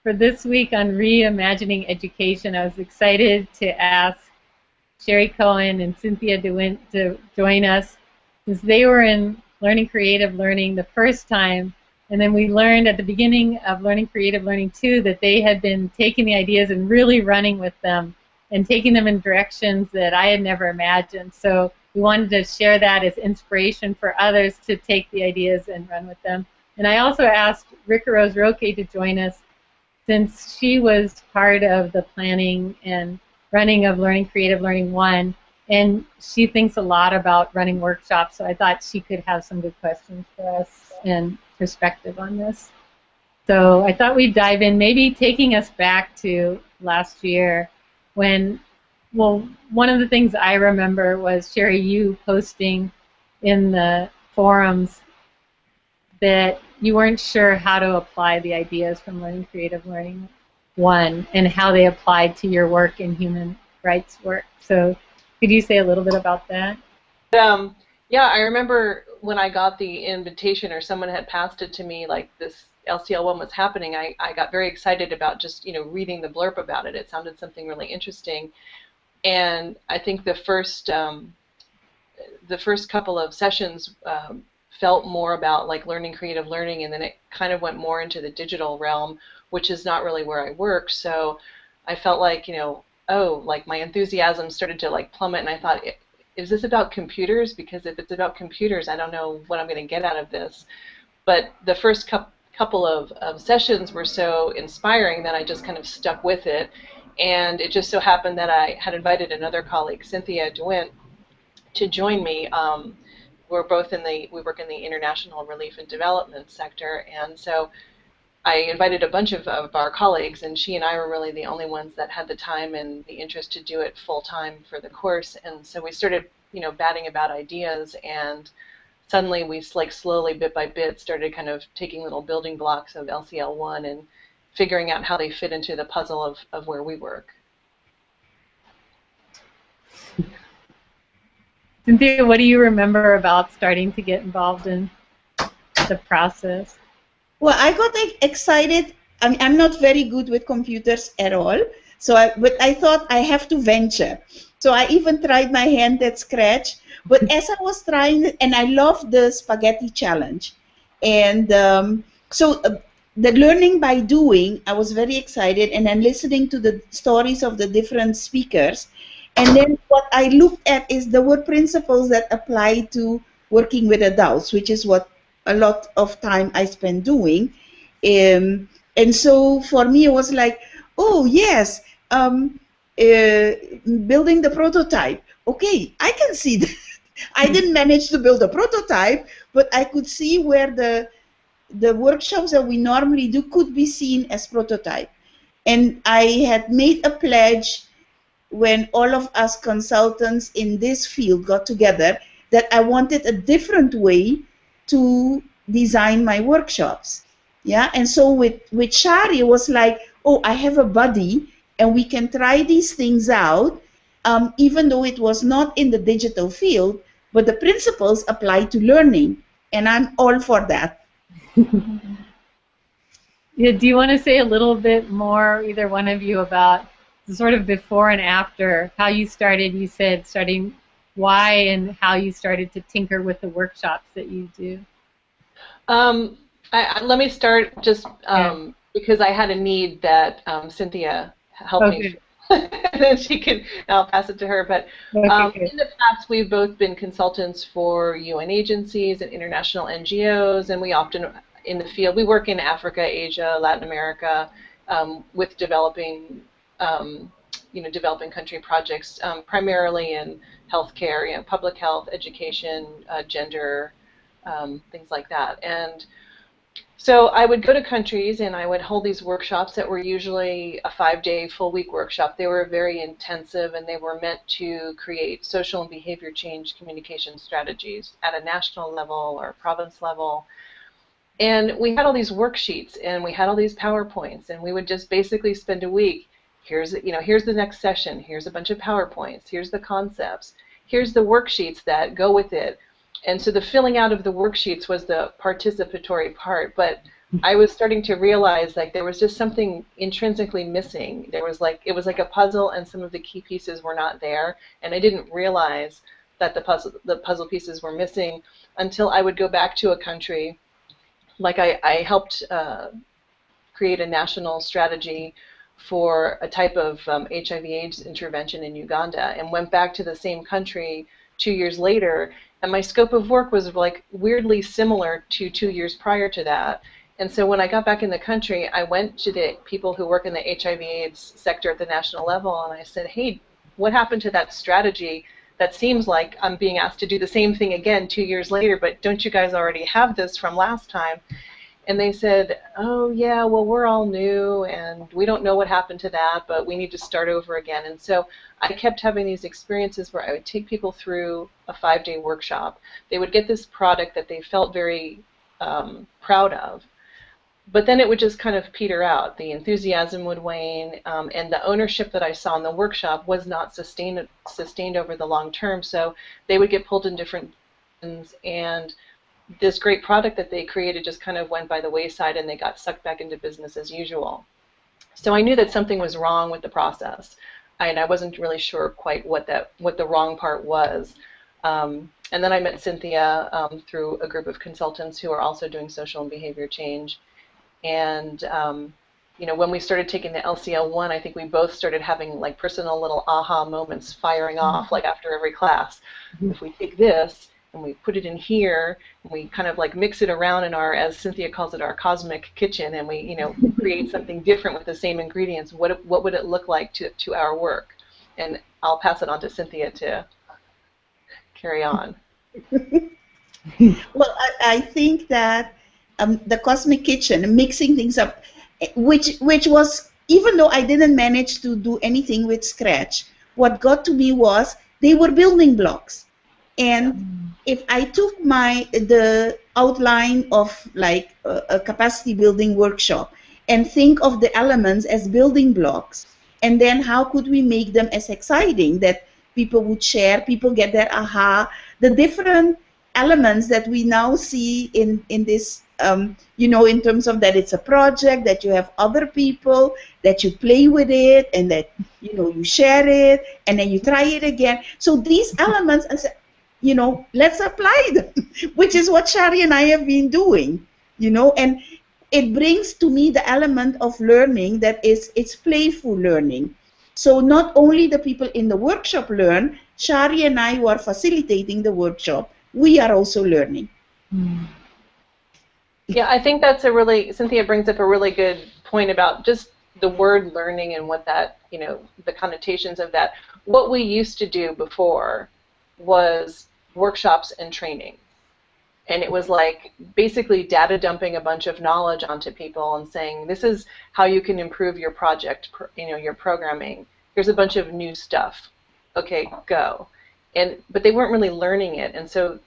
for this week on reimagining education, I was excited to ask Shari Cohen and Cynthia deWindt to join us, since they were in Learning Creative Learning the first time, and then we learned at the beginning of Learning Creative Learning 2 that they had been taking the ideas and really running with them and taking them in directions that I had never imagined. So we wanted to share that as inspiration for others to take the ideas and run with them. And I also asked Ricarose Roque to join us, since she was part of the planning and running of Learning Creative Learning 1, and she thinks a lot about running workshops, so I thought she could have some good questions for us and perspective on this. So I thought we'd dive in, maybe taking us back to last year when, well, one of the things I remember was, Shari, you posting in the forums that you weren't sure how to apply the ideas from Learning Creative Learning 1 and how they applied to your work in human rights work. So could you say a little bit about that? Yeah, I remember when I got the invitation, or someone had passed it to me, like this LCL one was happening, I got very excited about just, you know, reading the blurb about it. It sounded something really interesting. And I think the first couple of sessions felt more about like learning creative learning, and then it kind of went more into the digital realm, which is not really where I work. So I felt like, you know, oh, like my enthusiasm started to like plummet, and I thought, is this about computers? Because if it's about computers, I don't know what I'm going to get out of this. But the first couple of sessions were so inspiring that I just kind of stuck with it. And it just so happened that I had invited another colleague, Cynthia deWindt, to join me. We work in the international relief and development sector, and so I invited a bunch of our colleagues, and she and I were really the only ones that had the time and the interest to do it full time for the course. And so we started, you know, batting about ideas, and suddenly we, like, slowly, bit by bit, started kind of taking little building blocks of LCL1 and figuring out how they fit into the puzzle of where we work. Cynthia, what do you remember about starting to get involved in the process? Well, I got excited. I mean, I'm not very good with computers at all, but I thought I have to venture. So I even tried my hand at Scratch. But as I was trying it, and I loved the spaghetti challenge, and the learning by doing, I was very excited, and then listening to the stories of the different speakers. And then what I looked at is there were principles that apply to working with adults, which is what a lot of time I spent doing. And so for me it was like, oh yes, building the prototype. Okay, I can see that. I didn't manage to build a prototype, but I could see where the workshops that we normally do could be seen as prototype. And I had made a pledge when all of us consultants in this field got together that I wanted a different way to design my workshops. Yeah, and so with Shari, it was like, oh, I have a buddy, and we can try these things out, even though it was not in the digital field, but the principles apply to learning, and I'm all for that. Yeah, do you want to say a little bit more, either one of you, about the sort of before and after, how you started? You said starting why and how you started to tinker with the workshops that you do. Let me start just because I had a need that Cynthia helped me. And then I'll pass it to her. But in the past, we've both been consultants for UN agencies and international NGOs, and we often, in the field, we work in Africa, Asia, Latin America, with developing developing country projects, primarily in healthcare, public health, education, gender, things like that. And so I would go to countries and I would hold these workshops that were usually a 5-day full week workshop. They were very intensive, and they were meant to create social and behavior change communication strategies at a national level or province level. And we had all these worksheets and we had all these PowerPoints, and we would just basically spend a week. Here's the next session. Here's a bunch of PowerPoints. Here's the concepts. Here's the worksheets that go with it. And so the filling out of the worksheets was the participatory part, but I was starting to realize like there was just something intrinsically missing. There was like, it was like a puzzle and some of the key pieces were not there, and I didn't realize that the puzzle pieces were missing until I would go back to a country. Like I helped create a national strategy for a type of HIV/AIDS intervention in Uganda, and went back to the same country 2 years later, and my scope of work was like weirdly similar to 2 years prior to that. And so when I got back in the country, I went to the people who work in the HIV/AIDS sector at the national level, and I said, hey, what happened to that strategy? That seems like I'm being asked to do the same thing again 2 years later, but don't you guys already have this from last time? And they said, oh, yeah, well, we're all new, and we don't know what happened to that, but we need to start over again. And so I kept having these experiences where I would take people through a 5-day workshop. They would get this product that they felt very proud of, but then it would just kind of peter out. The enthusiasm would wane, and the ownership that I saw in the workshop was not sustained over the long term. So they would get pulled in different directions, and this great product that they created just kind of went by the wayside, and they got sucked back into business as usual. So I knew that something was wrong with the process, and I wasn't really sure quite what the wrong part was. And then I met Cynthia through a group of consultants who are also doing social and behavior change. And you know, when we started taking the LCL1, I think we both started having like personal little aha moments firing off, like after every class. If we take this and we put it in here, and we kind of like mix it around in our, as Cynthia calls it, our cosmic kitchen, and we, you know, create something different with the same ingredients, what would it look like to our work? And I'll pass it on to Cynthia to carry on. Well, I think that the cosmic kitchen, mixing things up, which was, even though I didn't manage to do anything with scratch, what got to me was they were building blocks. And if I took the outline of like a capacity building workshop and think of the elements as building blocks, and then how could we make them as exciting that people would share, people get their aha, the different elements that we now see in this, you know, in terms of that it's a project, that you have other people, that you play with it, and that, you know, you share it, and then you try it again. So these elements, you know, let's apply them, which is what Shari and I have been doing, you know, and it brings to me the element of learning that it's playful learning. So not only the people in the workshop learn, Shari and I who are facilitating the workshop, we are also learning. Yeah, I think that's a really, Cynthia brings up a really good point about just the word learning and what that, you know, the connotations of that. What we used to do before was workshops and training. And it was like basically data dumping a bunch of knowledge onto people and saying, this is how you can improve your project, you know, your programming. Here's a bunch of new stuff. Okay, go. But they weren't really learning it. And so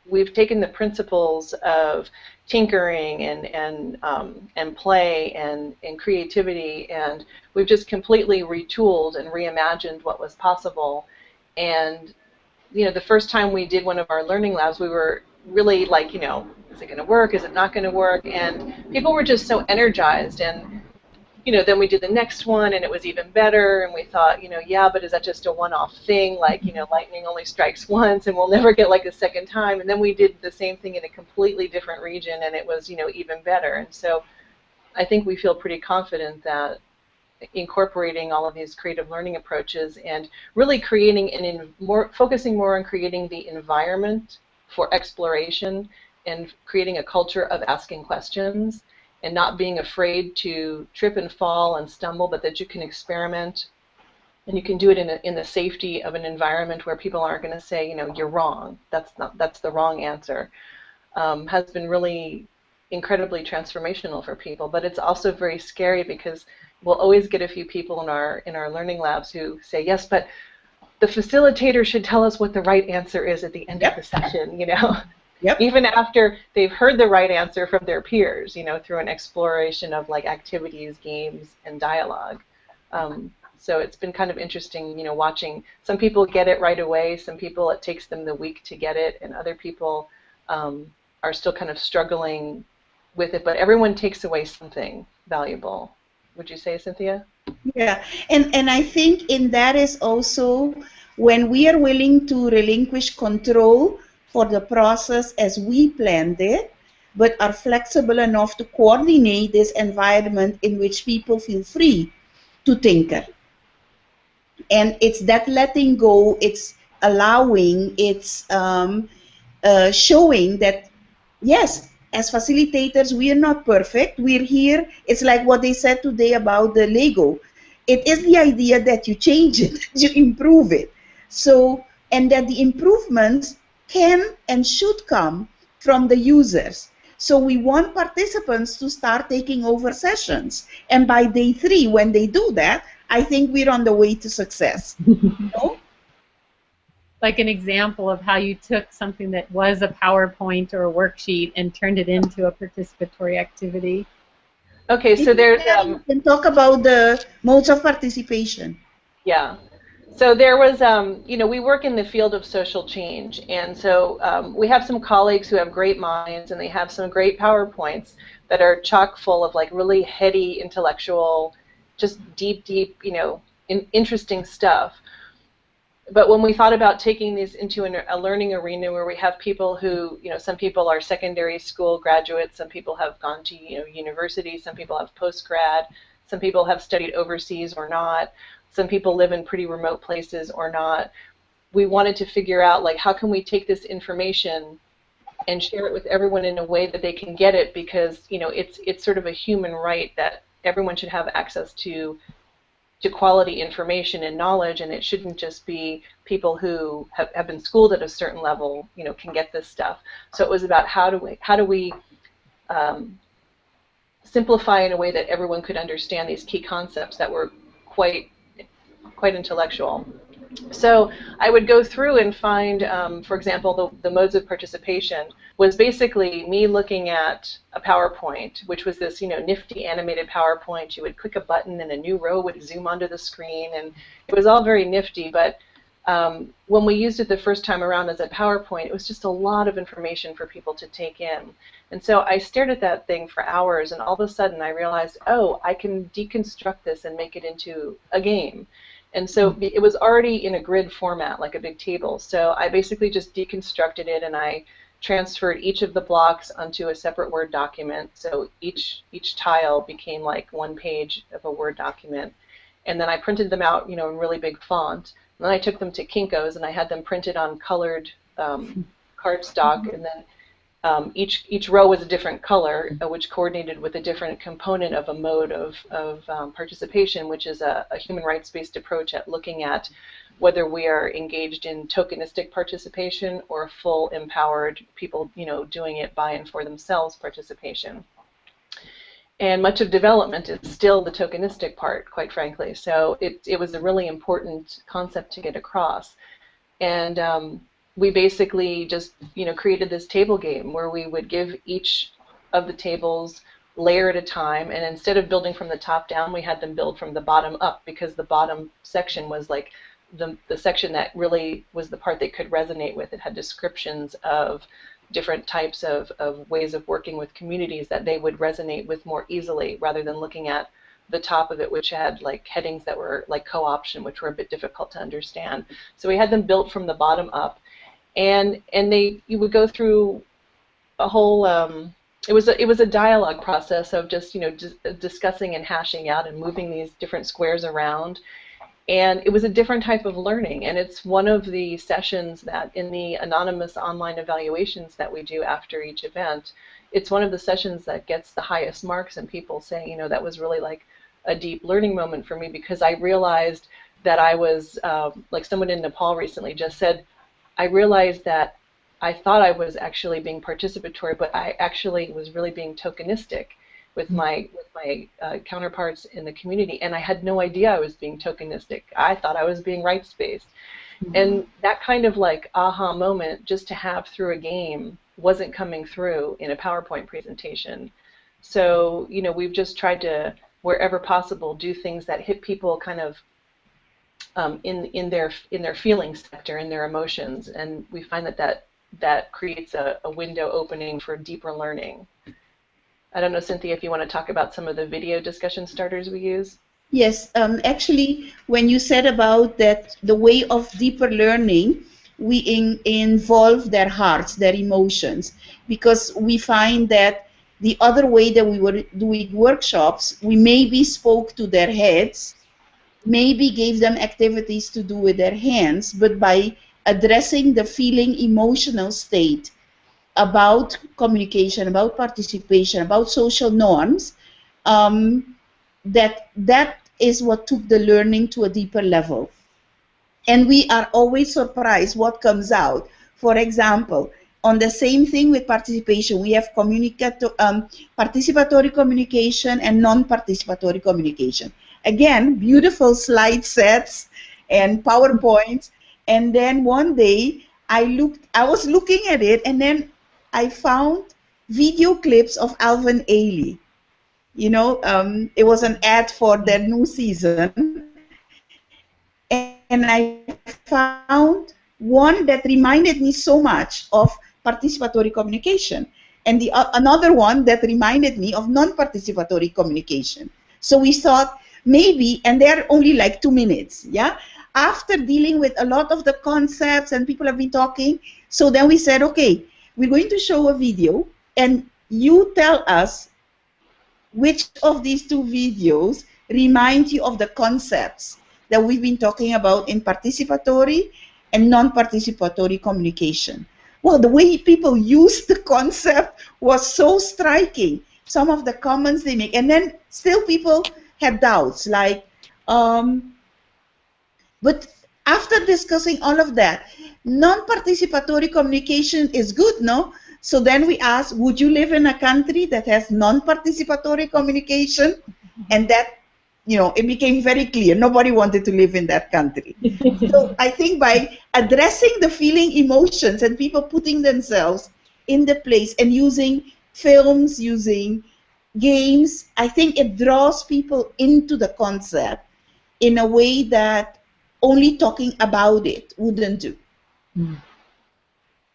we've taken the principles of tinkering and play and creativity, and we've just completely retooled and reimagined what was possible. And you know, the first time we did one of our learning labs, we were really like, you know, is it going to work? Is it not going to work? And people were just so energized. And, you know, then we did the next one, and it was even better. And we thought, you know, yeah, but is that just a one-off thing? Like, you know, lightning only strikes once, and we'll never get like a second time. And then we did the same thing in a completely different region, and it was, you know, even better. And so I think we feel pretty confident that incorporating all of these creative learning approaches and really creating focusing more on creating the environment for exploration and creating a culture of asking questions and not being afraid to trip and fall and stumble, but that you can experiment and you can do it in the safety of an environment where people aren't going to say, you know, you're wrong. That's the wrong answer. Has been really incredibly transformational for people, but it's also very scary because we'll always get a few people in our learning labs who say, yes, but the facilitator should tell us what the right answer is at the end of the session, you know, even after they've heard the right answer from their peers, you know, through an exploration of like activities, games, and dialogue. So it's been kind of interesting, you know, watching. Some people get it right away, some people it takes them the week to get it, and other people are still kind of struggling with it, but everyone takes away something valuable. Would you say, Cynthia? Yeah, and I think in that is also when we are willing to relinquish control for the process as we planned it, but are flexible enough to coordinate this environment in which people feel free to tinker. And it's that letting go, it's allowing, it's showing that, yes, as facilitators, we are not perfect. We're here. It's like what they said today about the Lego. It is the idea that you change it, you improve it. So, and that the improvements can and should come from the users. So we want participants to start taking over sessions. And by day 3, when they do that, I think we're on the way to success. No? Like an example of how you took something that was a PowerPoint or a worksheet and turned it into a participatory activity. Okay, so there's... you can talk about the modes of participation. Yeah. So there was, you know, we work in the field of social change, and so we have some colleagues who have great minds, and they have some great PowerPoints that are chock full of like really heady intellectual, just deep, you know, interesting stuff. But when we thought about taking these into a learning arena where we have people who, you know, some people are secondary school graduates, some people have gone to, you know, university, some people have post-grad, some people have studied overseas or not, some people live in pretty remote places or not, we wanted to figure out, like, how can we take this information and share it with everyone in a way that they can get it, because, you know, it's sort of a human right that everyone should have access to quality information and knowledge, and it shouldn't just be people who have been schooled at a certain level, you know, can get this stuff. So it was about how do we simplify in a way that everyone could understand these key concepts that were quite intellectual. So I would go through and find, for example, the modes of participation was basically me looking at a PowerPoint, which was this, you know, nifty animated PowerPoint. You would click a button and a new row would zoom onto the screen, and it was all very nifty. But when we used it the first time around as a PowerPoint, it was just a lot of information for people to take in. And so I stared at that thing for hours, and all of a sudden I realized, oh, I can deconstruct this and make it into a game. And so it was already in a grid format, like a big table. So I basically just deconstructed it, and I transferred each of the blocks onto a separate Word document. So each tile became like one page of a Word document. And then I printed them out, you know, in really big font. And then I took them to Kinko's, and I had them printed on colored cardstock. And then each row was a different color, which coordinated with a different component of a mode of participation, which is a human rights-based approach at looking at whether we are engaged in tokenistic participation or full empowered people, you know, doing it by and for themselves participation. And much of development is still the tokenistic part, quite frankly. So it was a really important concept to get across. And we basically just, you know, created this table game where we would give each of the tables layer at a time, and instead of building from the top down, we had them build from the bottom up, because the bottom section was like the section that really was the part they could resonate with. It had descriptions of different types of ways of working with communities that they would resonate with more easily, rather than looking at the top of it, which had like headings that were like co-option, which were a bit difficult to understand. So we had them built from the bottom up. And you would go through a whole, it was a dialogue process of just, you know, discussing and hashing out and moving these different squares around. And it was a different type of learning. And it's one of the sessions that in the anonymous online evaluations that we do after each event, it's one of the sessions that gets the highest marks, and people say, you know, that was really like a deep learning moment for me, because I realized that I was, like someone in Nepal recently just said, I realized that I thought I was actually being participatory, but I actually was really being tokenistic with my counterparts in the community, and I had no idea I was being tokenistic. I thought I was being rights-based. And that kind of like aha moment just to have through a game wasn't coming through in a PowerPoint presentation. So, you know, we've just tried to, wherever possible, do things that hit people kind of in their feelings sector, in their emotions, and we find that creates a window opening for deeper learning. I don't know, Cynthia, if you want to talk about some of the video discussion starters we use. Yes, actually, when you said about that, the way of deeper learning, we involve their hearts, their emotions, because we find that the other way that we were doing workshops, we maybe spoke to their heads, maybe gave them activities to do with their hands, but by addressing the feeling, emotional state about communication, about participation, about social norms, that is what took the learning to a deeper level. And we are always surprised what comes out. For example, on the same thing with participation, we have participatory communication and non-participatory communication. Again, beautiful slide sets and PowerPoints. And then one day I was looking at it, and then I found video clips of Alvin Ailey. You know, it was an ad for their new season, and I found one that reminded me so much of participatory communication, and another one that reminded me of non-participatory communication. So we thought maybe, and they're only like 2 minutes, yeah? After dealing with a lot of the concepts and people have been talking, so then we said, okay, we're going to show a video, and you tell us which of these two videos remind you of the concepts that we've been talking about in participatory and non-participatory communication. Well, the way people use the concept was so striking. Some of the comments they make, and then still people had doubts, like, but after discussing all of that, non-participatory communication is good, no? So then we asked, would you live in a country that has non-participatory communication? And that, you know, it became very clear. Nobody wanted to live in that country. So I think by addressing the feeling, emotions, and people putting themselves in the place and using films, using games, I think it draws people into the concept in a way that only talking about it wouldn't do.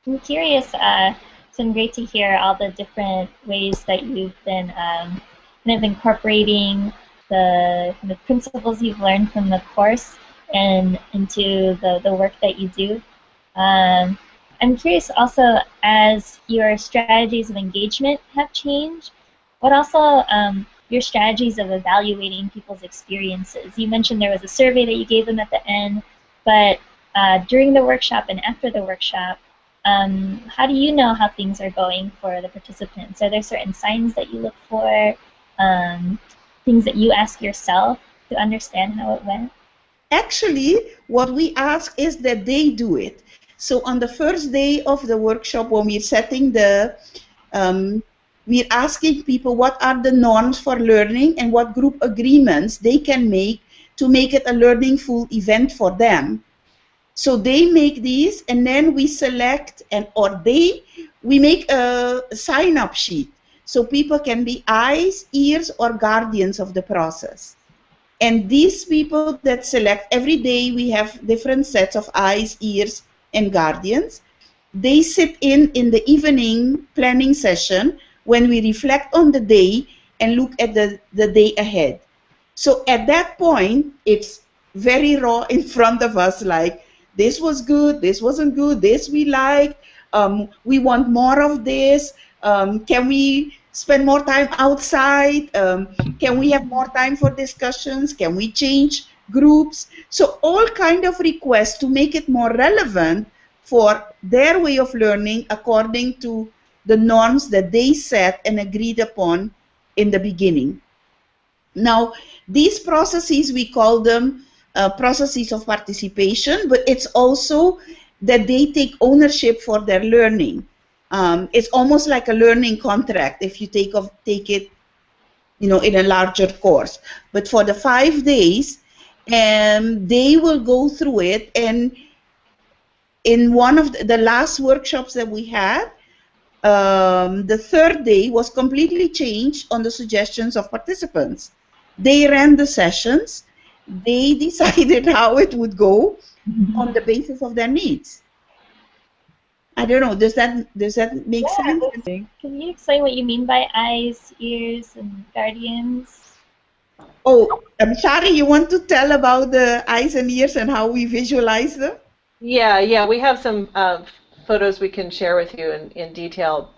I'm curious, it's been great to hear all the different ways that you've been kind of incorporating the kind of principles you've learned from the course and into the work that you do. I'm curious also, as your strategies of engagement have changed, what also your strategies of evaluating people's experiences? You mentioned there was a survey that you gave them at the end, but during the workshop and after the workshop, how do you know how things are going for the participants? Are there certain signs that you look for, things that you ask yourself to understand how it went? Actually, what we ask is that they do it. So on the first day of the workshop, when we're setting the, we're asking people what are the norms for learning and what group agreements they can make to make it a learning full event for them. So they make these, and then we select, we make a sign-up sheet. So people can be eyes, ears, or guardians of the process. And these people that select, every day we have different sets of eyes, ears, and guardians. They sit in the evening planning session when we reflect on the day and look at the day ahead. So at that point, it's very raw in front of us, like, this was good, this wasn't good, this we like, we want more of this, can we spend more time outside, can we have more time for discussions, can we change groups? So all kind of requests to make it more relevant for their way of learning according to the norms that they set and agreed upon in the beginning. Now, these processes, we call them processes of participation, but it's also that they take ownership for their learning. It's almost like a learning contract if you take it, you know, in a larger course. But for the 5 days, they will go through it, and in one of the last workshops that we had, the third day was completely changed on the suggestions of participants. They ran the sessions. They decided how it would go on the basis of their needs. I don't know. Does that make sense? Can you explain what you mean by eyes, ears, and guardians? Oh, Shari, you want to tell about the eyes and ears and how we visualize them? Yeah, we have some photos we can share with you in detail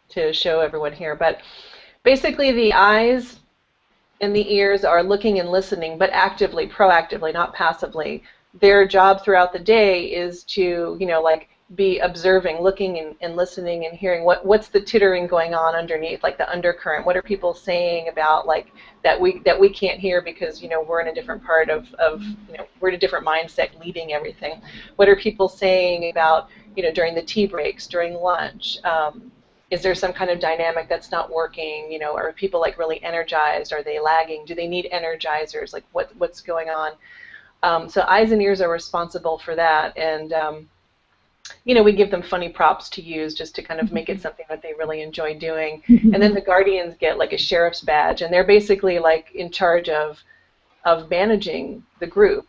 to show everyone here. But basically, the eyes and the ears are looking and listening, but actively, proactively, not passively. Their job throughout the day is to, like, be observing, looking and listening and hearing what's the tittering going on underneath, like the undercurrent. What are people saying about, like, that we can't hear because we're in a different part of we're in a different mindset leading everything. What are people saying about during the tea breaks, during lunch? Is there some kind of dynamic that's not working? Are people like really energized? Are they lagging? Do they need energizers? Like what's going on? So eyes and ears are responsible for that, and we give them funny props to use just to kind of make it something that they really enjoy doing. And then the guardians get like a sheriff's badge, and they're basically like in charge of managing the group,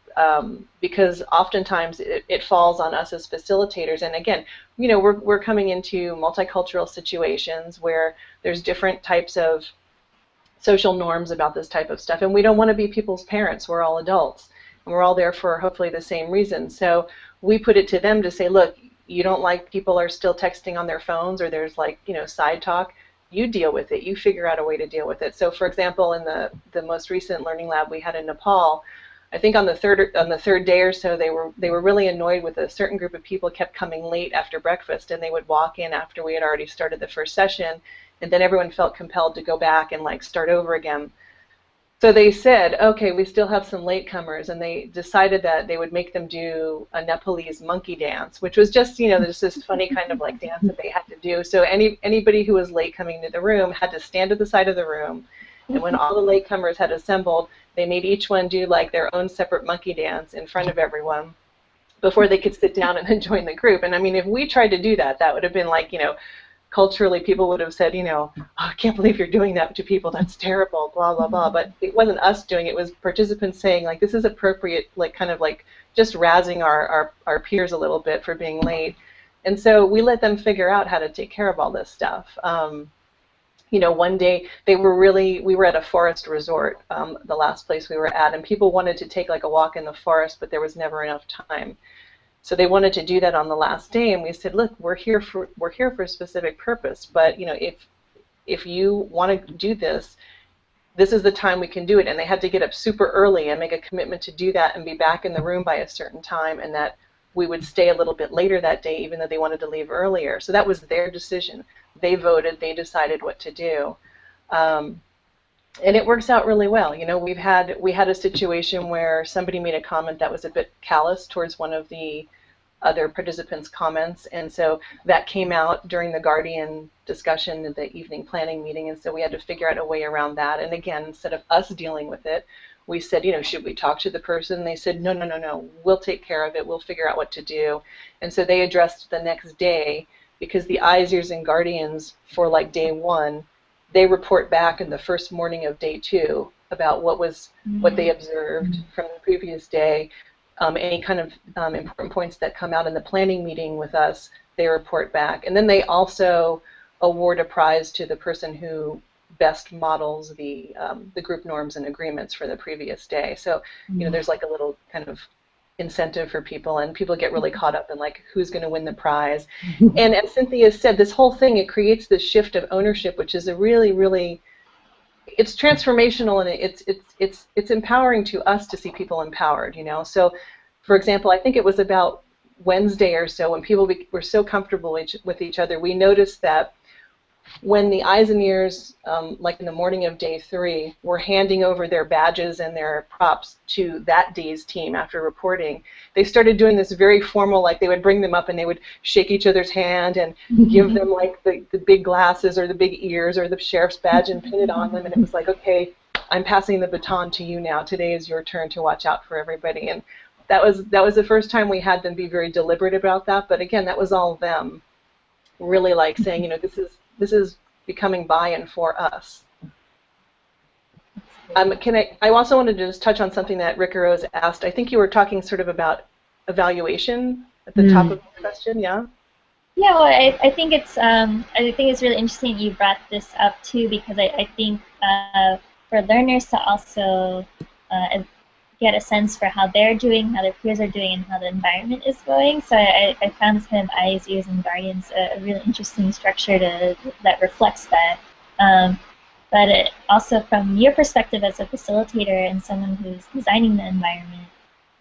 because oftentimes it falls on us as facilitators. And again, we're coming into multicultural situations where there's different types of social norms about this type of stuff, and we don't want to be people's parents. We're all adults, and we're all there for hopefully the same reason. So we put it to them to say, look, you don't like people are still texting on their phones, or there's like side talk. You deal with it. You figure out a way to deal with it. So, for example, in the most recent learning lab we had in Nepal, I think on the third day or so, they were really annoyed with a certain group of people kept coming late after breakfast, and they would walk in after we had already started the first session, and then everyone felt compelled to go back and like start over again. So they said, okay, we still have some latecomers, and they decided that they would make them do a Nepalese monkey dance, which was just, there's this funny kind of like dance that they had to do. So anybody who was late coming to the room had to stand at the side of the room, and when all the latecomers had assembled, they made each one do like their own separate monkey dance in front of everyone before they could sit down and then join the group. And I mean, if we tried to do that, that would have been like, culturally, people would have said, oh, I can't believe you're doing that to people. That's terrible, blah, blah, blah. But it wasn't us doing it. It was participants saying, like, this is appropriate, like, kind of like just razzing our peers a little bit for being late. And so we let them figure out how to take care of all this stuff. One day we were at a forest resort, the last place we were at, and people wanted to take like a walk in the forest, but there was never enough time. So they wanted to do that on the last day, and we said, look, we're here for a specific purpose, but if you want to do this, this is the time we can do it. And they had to get up super early and make a commitment to do that and be back in the room by a certain time, and that we would stay a little bit later that day even though they wanted to leave earlier. So that was their decision. They voted, they decided what to do. And it works out really well. We had a situation where somebody made a comment that was a bit callous towards one of the other participants' comments, and so that came out during the Guardian discussion at the evening planning meeting, and so we had to figure out a way around that. And again, instead of us dealing with it, we said, should we talk to the person? And they said, no, we'll take care of it. We'll figure out what to do. And so they addressed the next day, because the eyes, ears, and guardians for like day one, they report back in the first morning of day two about what they observed from the previous day. Any kind of important points that come out in the planning meeting with us, they report back. And then they also award a prize to the person who best models the group norms and agreements for the previous day. So, there's like a little kind of incentive for people, and people get really caught up in like who's going to win the prize. And as Cynthia said, this whole thing, it creates this shift of ownership, which is a really, really, it's transformational, and it's empowering to us to see people empowered. So, for example, I think it was about Wednesday or so when people were so comfortable with each other, we noticed that when the eyes and ears, like in the morning of day 3, were handing over their badges and their props to that day's team after reporting, they started doing this very formal, like they would bring them up and they would shake each other's hand and give them like the big glasses or the big ears or the sheriff's badge and pin it on them, and it was like, okay, I'm passing the baton to you now. Today is your turn to watch out for everybody. And that was the first time we had them be very deliberate about that. But again, that was all them really like saying, this is becoming buy-in for us. I also wanted to just touch on something that Ricarose asked. I think you were talking sort of about evaluation at the top of the question, yeah? Yeah, well, I think it's really interesting you brought this up too, because I think for learners to also get a sense for how they're doing, how their peers are doing, and how the environment is going. So I found this kind of eyes, ears, and guardians a really interesting structure that reflects that. But also from your perspective as a facilitator and someone who's designing the environment,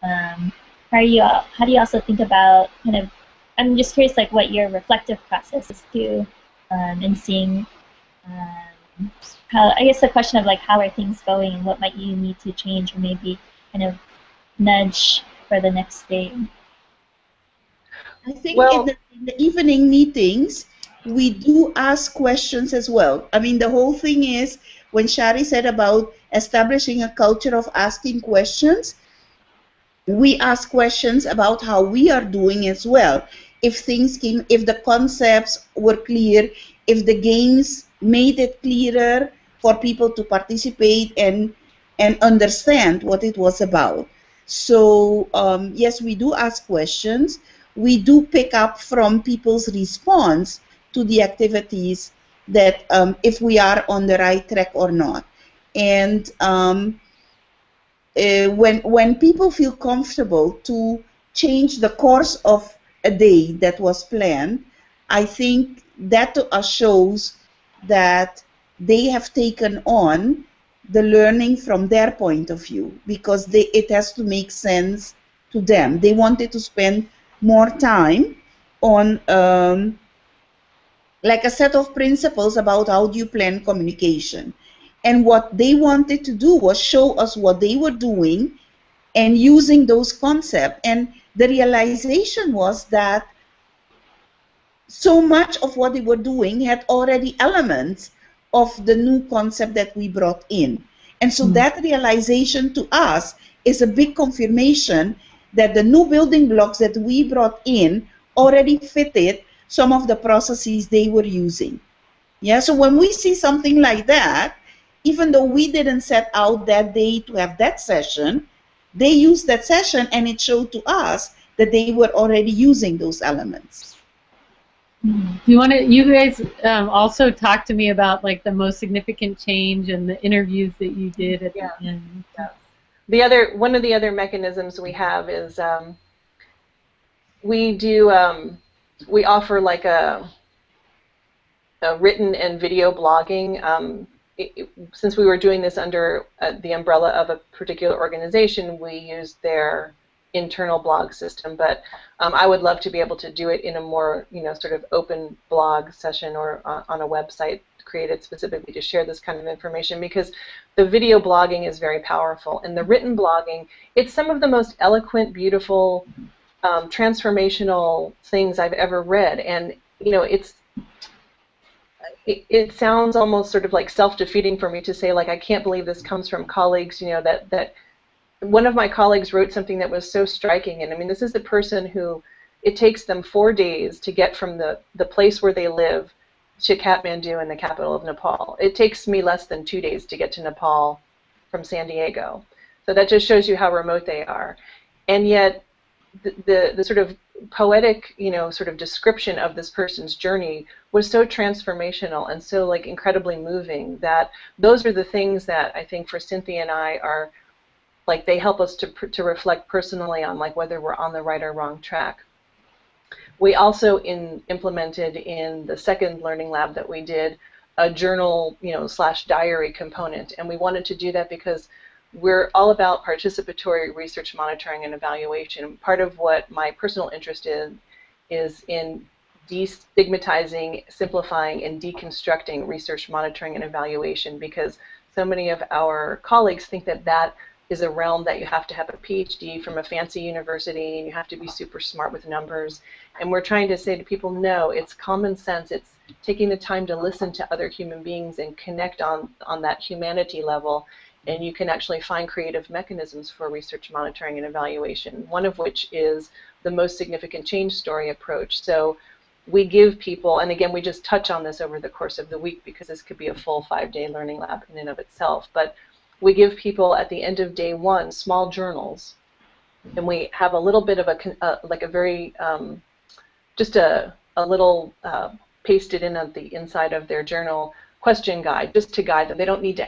how do you also think about kind of, I'm just curious like what your reflective process is too, in seeing how, I guess the question of like how are things going and what might you need to change or maybe kind of nudge for the next day. I think Well, in the evening meetings, we do ask questions as well. I mean, the whole thing is when Shari said about establishing a culture of asking questions, we ask questions about how we are doing as well. If things came, if the concepts were clear, if the games made it clearer for people to participate and understand what it was about. So yes, we do ask questions. We do pick up from people's response to the activities that if we are on the right track or not. And when people feel comfortable to change the course of a day that was planned, I think that to us shows that they have taken on the learning from their point of view because it has to make sense to them. They wanted to spend more time on like a set of principles about how do you plan communication. And what they wanted to do was show us what they were doing and using those concepts. And the realization was that so much of what they were doing had already elements of the new concept that we brought in. And so that realization to us is a big confirmation that the new building blocks that we brought in already fitted some of the processes they were using. Yeah, so when we see something like that, even though we didn't set out that day to have that session, they used that session and it showed to us that they were already using those elements. You guys also talk to me about like the most significant change and the interviews that you did at the end. Yeah. One of the other mechanisms we have is we offer like a written and video blogging. Since we were doing this under the umbrella of a particular organization, we used their internal blog system, but I would love to be able to do it in a more, sort of open blog session or on a website created specifically to share this kind of information, because the video blogging is very powerful, and the written blogging, it's some of the most eloquent, beautiful, transformational things I've ever read, and it sounds almost sort of like self-defeating for me to say, like, I can't believe this comes from colleagues, that one of my colleagues wrote something that was so striking, and I mean, this is the person who, it takes them 4 days to get from the place where they live to Kathmandu in the capital of Nepal. It takes me less than 2 days to get to Nepal from San Diego. So that just shows you how remote they are. And yet, the sort of poetic, sort of description of this person's journey was so transformational and so like incredibly moving that those are the things that I think for Cynthia and I are like, they help us to reflect personally on like whether we're on the right or wrong track. We also implemented in the second learning lab that we did a journal, / diary component, and we wanted to do that because we're all about participatory research monitoring and evaluation. Part of what my personal interest is in destigmatizing, simplifying, and deconstructing research monitoring and evaluation, because so many of our colleagues think that is a realm that you have to have a PhD from a fancy university and you have to be super smart with numbers. And we're trying to say to people, no, it's common sense. It's taking the time to listen to other human beings and connect on that humanity level. And you can actually find creative mechanisms for research monitoring and evaluation, one of which is the most significant change story approach. So we give people, and again, we just touch on this over the course of the week because this could be a full 5-day learning lab in and of itself, but we give people at the end of day 1 small journals, and we have a little bit of like a very, just a a little pasted in at the inside of their journal question guide, just to guide them. They don't need to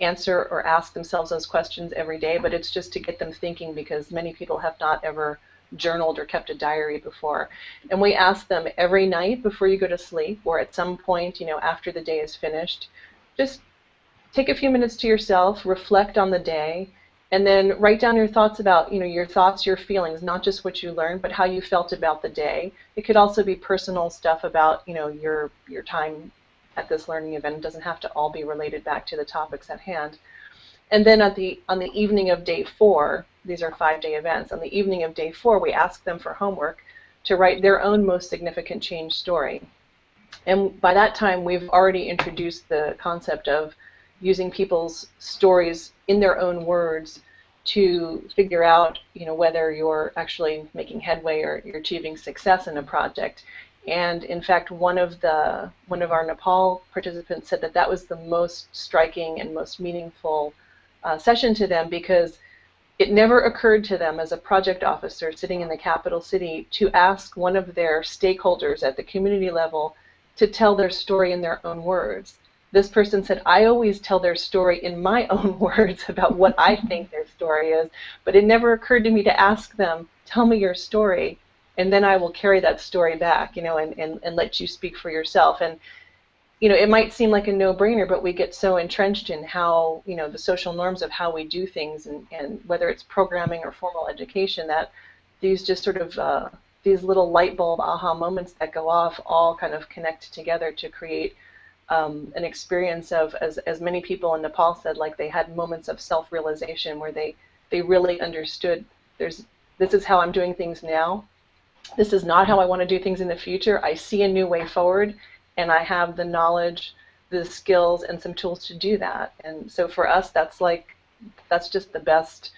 answer or ask themselves those questions every day, but it's just to get them thinking, because many people have not ever journaled or kept a diary before. And we ask them every night before you go to sleep, or at some point, after the day is finished, just take a few minutes to yourself, reflect on the day, and then write down your thoughts about, your thoughts, your feelings, not just what you learned, but how you felt about the day. It could also be personal stuff about, your time at this learning event. It doesn't have to all be related back to the topics at hand. And then on the evening of day 4, these are 5-day events, on the evening of day 4, we ask them for homework to write their own most significant change story. And by that time, we've already introduced the concept of using people's stories in their own words to figure out, whether you're actually making headway or you're achieving success in a project. And in fact, one of our Nepal participants said that was the most striking and most meaningful session to them, because it never occurred to them as a project officer sitting in the capital city to ask one of their stakeholders at the community level to tell their story in their own words. This person said, I always tell their story in my own words about what I think their story is, but it never occurred to me to ask them, tell me your story, and then I will carry that story back, and let you speak for yourself. And, it might seem like a no-brainer, but we get so entrenched in how, the social norms of how we do things, and whether it's programming or formal education, that these just sort of, these little light bulb aha moments that go off all kind of connect together to create an experience of, as many people in Nepal said, like they had moments of self-realization where they really understood, this is how I'm doing things now. This is not how I want to do things in the future. I see a new way forward, and I have the knowledge, the skills, and some tools to do that. And so for us, that's just the best,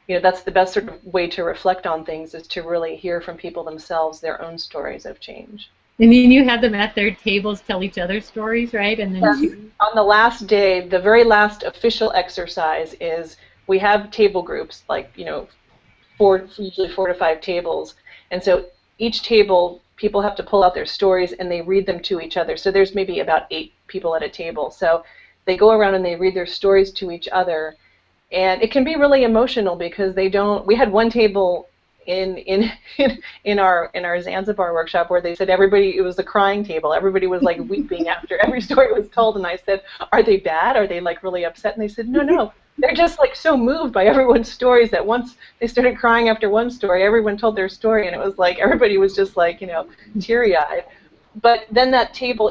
that's the best sort of way to reflect on things, is to really hear from people themselves, their own stories of change. And then you had them at their tables tell each other stories, right? And then on the last day, the very last official exercise is we have table groups, like, usually 4 to 5 tables. And so each table, people have to pull out their stories and they read them to each other. So there's maybe about 8 people at a table. So they go around and they read their stories to each other. And it can be really emotional, because we had one table in our Zanzibar workshop where they said it was the crying table. Everybody was like weeping after every story was told, and I said, are they bad? Are they like really upset? And they said, no, they're just like so moved by everyone's stories that once they started crying after one story, everyone told their story, and it was like everybody was just like, teary-eyed. But then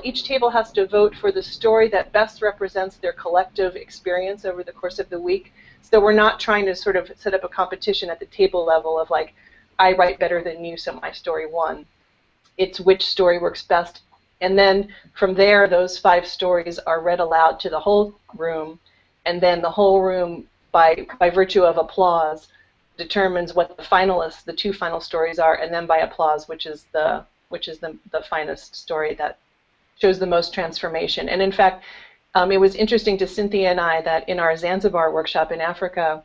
each table has to vote for the story that best represents their collective experience over the course of the week. So we're not trying to sort of set up a competition at the table level of like, I write better than you, so my story won. It's which story works best. And then from there, those 5 stories are read aloud to the whole room, and then the whole room, by virtue of applause, determines what the 2 final stories are, and then by applause, which is the finest story that shows the most transformation. And in fact, it was interesting to Cynthia and I that in our Zanzibar workshop in Africa,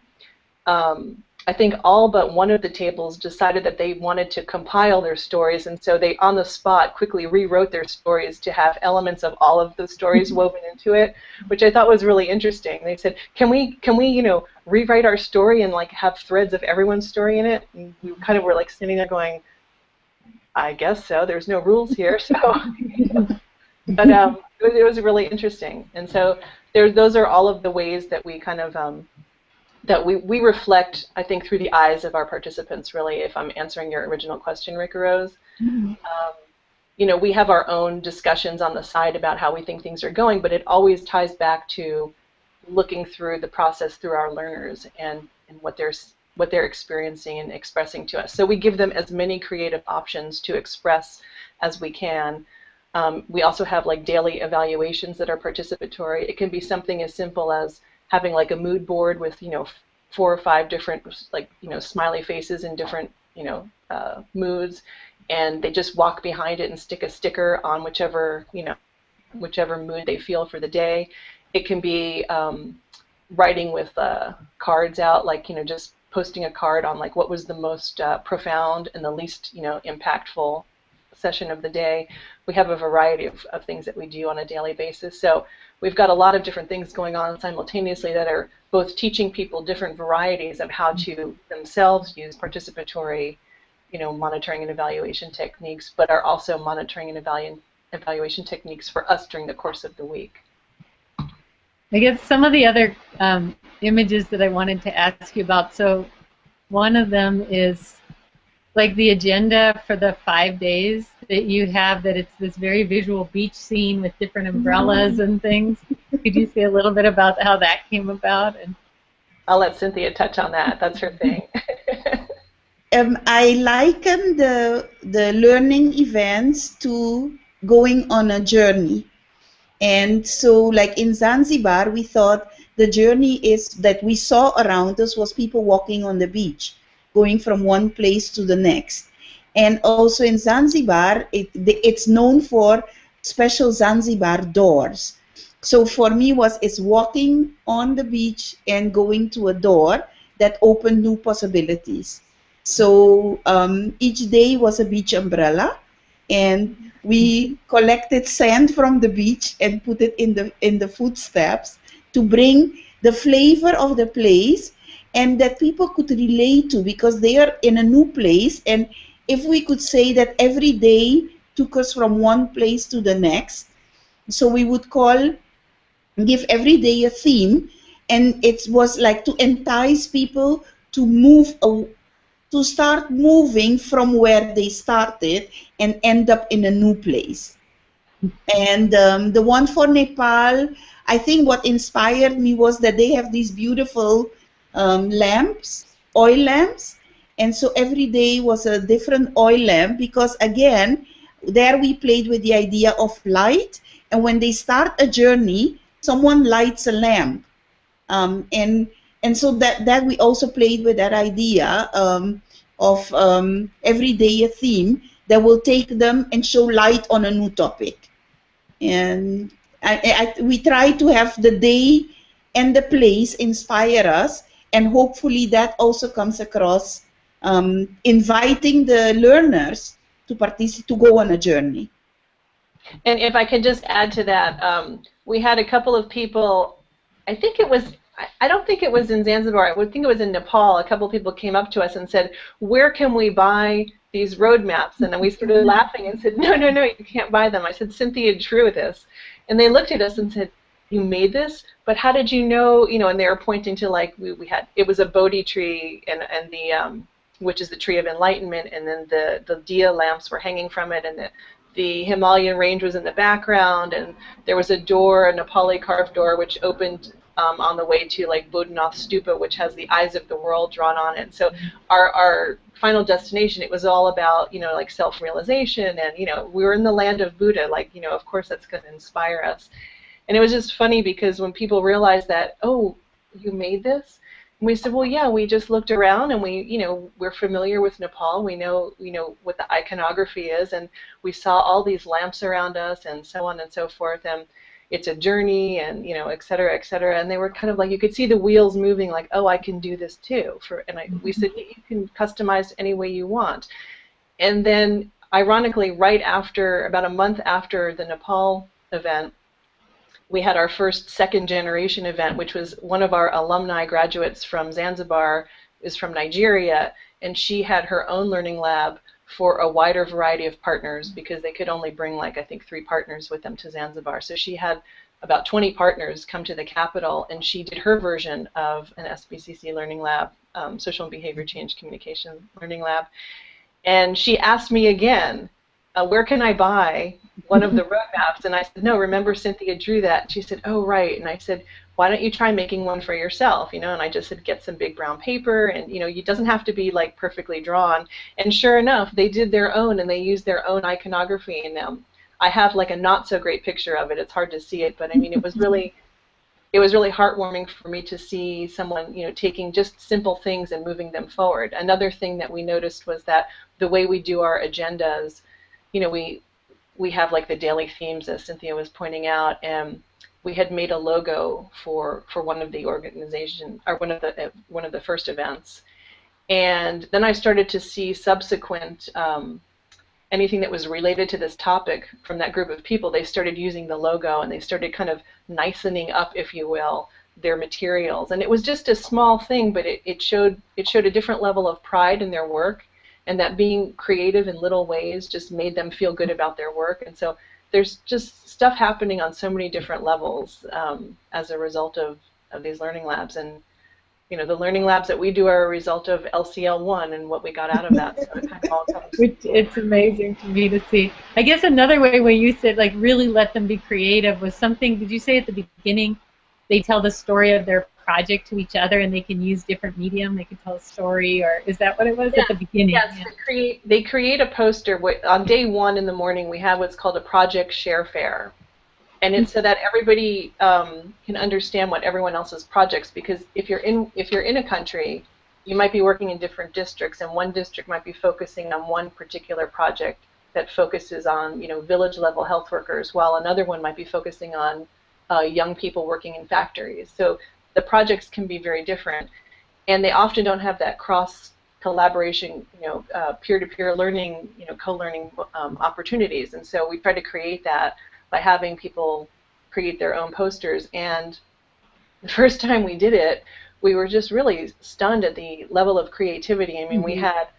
I think all but one of the tables decided that they wanted to compile their stories, and so they, on the spot, quickly rewrote their stories to have elements of all of the stories woven into it, which I thought was really interesting. They said, can we rewrite our story and like have threads of everyone's story in it? And we kind of were like sitting there going, I guess so. There's no rules here, so. But it was really interesting, and so those are all of the ways that we kind of that we reflect, I think, through the eyes of our participants, really, if I'm answering your original question, Ricarose. Mm-hmm. We have our own discussions on the side about how we think things are going, but it always ties back to looking through the process through our learners and what they're experiencing and expressing to us. So we give them as many creative options to express as we can. We also have like daily evaluations that are participatory. It can be something as simple as having like a mood board with 4 or 5 different smiley faces in different moods, and they just walk behind it and stick a sticker on whichever mood they feel for the day. It can be writing with cards out, like just posting a card on like what was the most profound and the least impactful session of the day. We have a variety of things that we do on a daily basis. So we've got a lot of different things going on simultaneously that are both teaching people different varieties of how to themselves use participatory, monitoring and evaluation techniques, but are also monitoring and evaluation techniques for us during the course of the week. I guess some of the other images that I wanted to ask you about, so one of them is like the agenda for the 5 days that you have, that it's this very visual beach scene with different umbrellas and things. Could you say a little bit about how that came about? And I'll let Cynthia touch on that. That's her thing. I liken the learning events to going on a journey. And so, like in Zanzibar, we thought the journey is that we saw around us was people walking on the beach, going from one place to the next. And also in Zanzibar, it's known for special Zanzibar doors. So for me, it's walking on the beach and going to a door that opened new possibilities. So each day was a beach umbrella, and we collected sand from the beach and put it in the footsteps to bring the flavor of the place and that people could relate to, because they are in a new place. And if we could say that every day took us from one place to the next, so we would give every day a theme, and it was like to entice people to move to start moving from where they started and end up in a new place. And the one for Nepal, I think what inspired me was that they have these beautiful lamps, oil lamps, and so every day was a different oil lamp, because again, there we played with the idea of light, and when they start a journey, someone lights a lamp. And so that we also played with that idea of every day a theme that will take them and show light on a new topic. And we try to have the day and the place inspire us, and hopefully that also comes across, inviting the learners to participate, to go on a journey. And if I could just add to that, we had a couple of people, I don't think it was in Zanzibar, I would think it was in Nepal. A couple of people came up to us and said, where can we buy these road maps? And then we started laughing and said, no, you can't buy them. I said, Cynthia drew this. And they looked at us and said, you made this? But how did you know? And they were pointing to, like, we had, it was a Bodhi tree, and the which is the tree of enlightenment, and then the Dia lamps were hanging from it, and the Himalayan range was in the background, and there was a door, a Nepali carved door, which opened on the way to, like, Bodhanath Stupa, which has the eyes of the world drawn on it. So our final destination, it was all about, like, self-realization, and, we were in the land of Buddha, like, of course that's going to inspire us. And it was just funny because when people realized that, oh, you made this? And we said, well, yeah, we just looked around, and we're familiar with Nepal. We know what the iconography is, and we saw all these lamps around us, and so on and so forth. And it's a journey, and et cetera, et cetera. And they were kind of like, you could see the wheels moving, like, oh, I can do this too. We said, you can customize any way you want. And then, ironically, right after, about a month after the Nepal event, we had our first second-generation event, which was one of our alumni graduates from Zanzibar, is from Nigeria, and she had her own learning lab for a wider variety of partners, because they could only bring, like, I think 3 partners with them to Zanzibar. So she had about 20 partners come to the capital, and she did her version of an SBCC learning lab, social and behavior change communication learning lab. And she asked me again, where can I buy one of the roadmaps? And I said, no, remember Cynthia drew that. And she said, oh, right. And I said, why don't you try making one for yourself? And I just said, get some big brown paper, and it doesn't have to be, like, perfectly drawn. And sure enough, they did their own, and they used their own iconography. And I have, like, a not so great picture of it. It's hard to see it, but I mean, it was really heartwarming for me to see someone, taking just simple things and moving them forward. Another thing that we noticed was that the way we do our agendas, we have, like, the daily themes, as Cynthia was pointing out, and we had made a logo for one of the organization, or one of the first events. And then I started to see subsequent anything that was related to this topic from that group of people, they started using the logo and they started kind of nicening up, if you will, their materials. And it was just a small thing, but it showed a different level of pride in their work, and that being creative in little ways just made them feel good about their work. And so there's just stuff happening on so many different levels as a result of these learning labs. And you know, the learning labs that we do are a result of LCL 1 and what we got out of that. So it kind of all comes. It's amazing to me to see. I guess another way where you said like really let them be creative was something. Did you say at the beginning they tell the story of their project to each other and they can use different medium? They can tell a story, or is that what it was at the beginning? Yes, yeah. They create a poster. On day 1 in the morning, we have what's called a project share fair. And it's so that everybody can understand what everyone else's projects, because if you're in a country, you might be working in different districts, and one district might be focusing on one particular project that focuses on, you know, village level health workers, while another one might be focusing on young people working in factories. So the projects can be very different, and they often don't have that cross collaboration, you know, peer-to-peer learning, you know, co-learning opportunities. And so we try to create that by having people create their own posters. And the first time we did it, we were just really stunned at the level of creativity. I mean, we had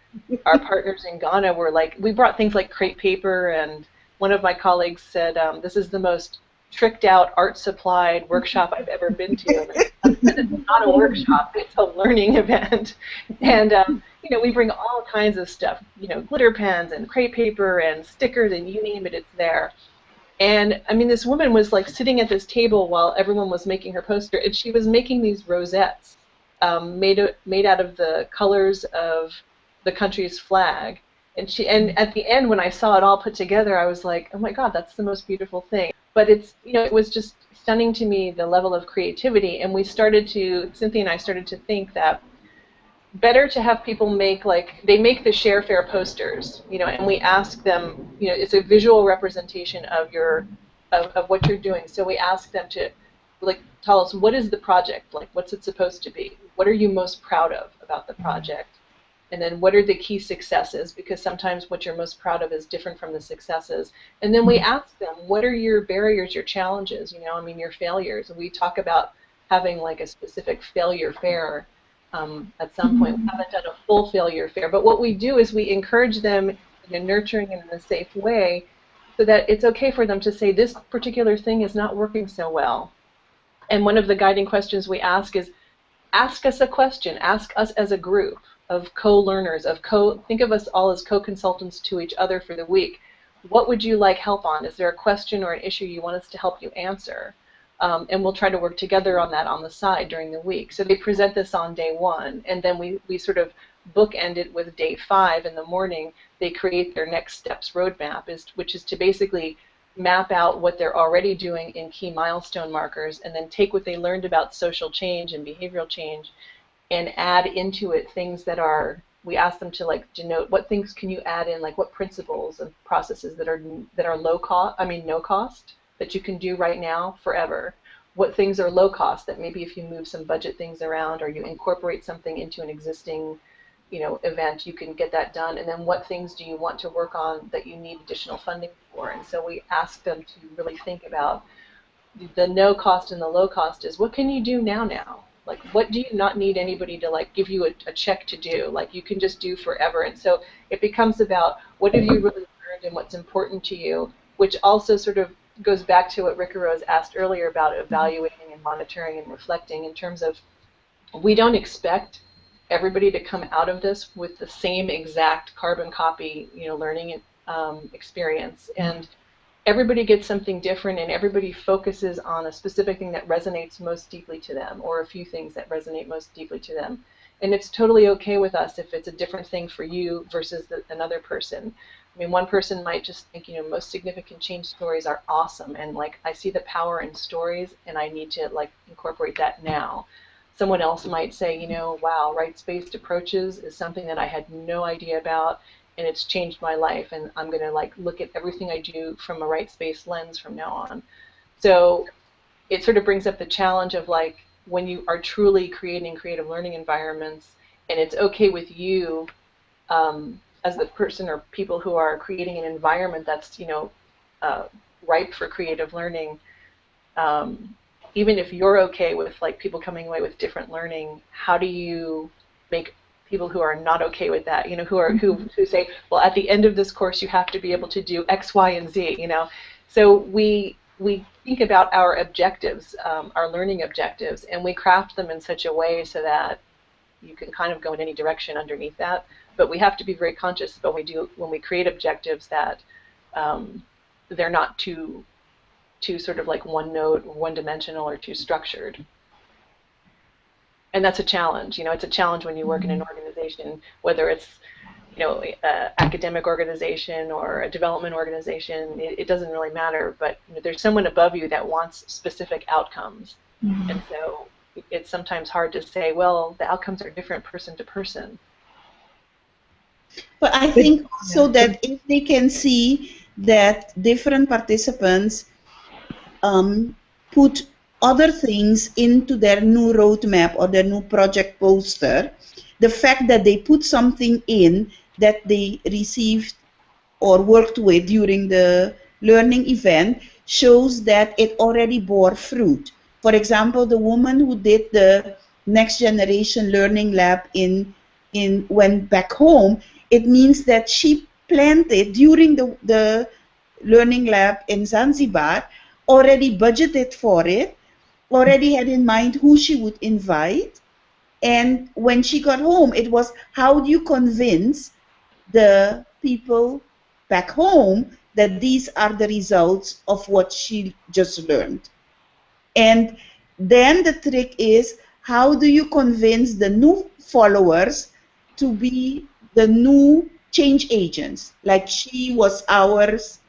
our partners in Ghana were like, we brought things like crepe paper, and one of my colleagues said, this is the most tricked out art supplied workshop I've ever been to. And it's not a workshop, it's a learning event. And you know, we bring all kinds of stuff, you know, glitter pens and crepe paper and stickers, and you name it, it's there. And I mean, this woman was like sitting at this table while everyone was making her poster, and she was making these rosettes made out of the colors of the country's flag. And at the end, when I saw it all put together, I was like, oh my God, that's the most beautiful thing. But it's, you know, it was just stunning to me, the level of creativity. And Cynthia and I started to think that better to have people make, like, they make the share fair posters, you know, and we ask them, you know, it's a visual representation of of what you're doing. So we ask them to, like, tell us, what is the project, like, what's it supposed to be? What are you most proud of about the project? And then what are the key successes? Because sometimes what you're most proud of is different from the successes. And then we ask them, what are your barriers, your challenges, you know, I mean, your failures. And we talk about having like a specific failure fair at some point. We haven't done a full failure fair. But what we do is we encourage them in a nurturing and in a safe way so that it's okay for them to say, this particular thing is not working so well. And one of the guiding questions we ask is, ask us a question, ask us as a group of co-learners, think of us all as co-consultants to each other for the week. What would you like help on? Is there a question or an issue you want us to help you answer? And we'll try to work together on that on the side during the week. So they present this on day 1, and then we sort of bookend it with day 5 in the morning. They create their next steps roadmap, which is to basically map out what they're already doing in key milestone markers, and then take what they learned about social change and behavioral change and add into it things that are, we ask them to like denote what things can you add in, like what principles and processes that are low cost, no cost, that you can do right now forever. What things are low cost that maybe if you move some budget things around or you incorporate something into an existing, you know, event, you can get that done. And then what things do you want to work on that you need additional funding for? And so we ask them to really think about the no cost and the low cost is, what can you do now? Like, what do you not need anybody to like give you a check to do? Like, you can just do forever. And so it becomes about what have you really learned and what's important to you, which also sort of goes back to what Ricarose asked earlier about evaluating and monitoring and reflecting, in terms of, we don't expect everybody to come out of this with the same exact carbon copy, you know, learning experience. And everybody gets something different, and everybody focuses on a specific thing that resonates most deeply to them, or a few things that resonate most deeply to them. And it's totally okay with us if it's a different thing for you versus another person. I mean, one person might just think, you know, most significant change stories are awesome, and like, I see the power in stories, and I need to like incorporate that now. Someone else might say, you know, wow, rights-based approaches is something that I had no idea about, and it's changed my life, and I'm going to like look at everything I do from a rights-based lens from now on. So it sort of brings up the challenge of like, when you are truly creating creative learning environments, and it's okay with you the person or people who are creating an environment that's, ripe for creative learning, even if you're okay with like people coming away with different learning, how do you make people who are not okay with that, who say, well, at the end of this course you have to be able to do X, Y, and Z, So we think about our objectives, our learning objectives, and we craft them in such a way so that you can kind of go in any direction underneath that. But we have to be very conscious when we create objectives that they're not too sort of like one note, one-dimensional, or too structured. And that's a challenge. It's a challenge when you work in an organization, whether it's an academic organization or a development organization. It doesn't really matter. But there's someone above you that wants specific outcomes, and so it's sometimes hard to say, well, the outcomes are different person to person. But I think also that if they can see that different participants put other things into their new roadmap or their new project poster, the fact that they put something in that they received or worked with during the learning event shows that it already bore fruit. For example, the woman who did the Next Generation Learning Lab went back home, it means that she planted during the Learning Lab in Zanzibar, already budgeted for it, already had in mind who she would invite, and when she got home, it was how do you convince the people back home that these are the results of what she just learned. And then the trick is, how do you convince the new followers to be the new change agents? Like she was ours,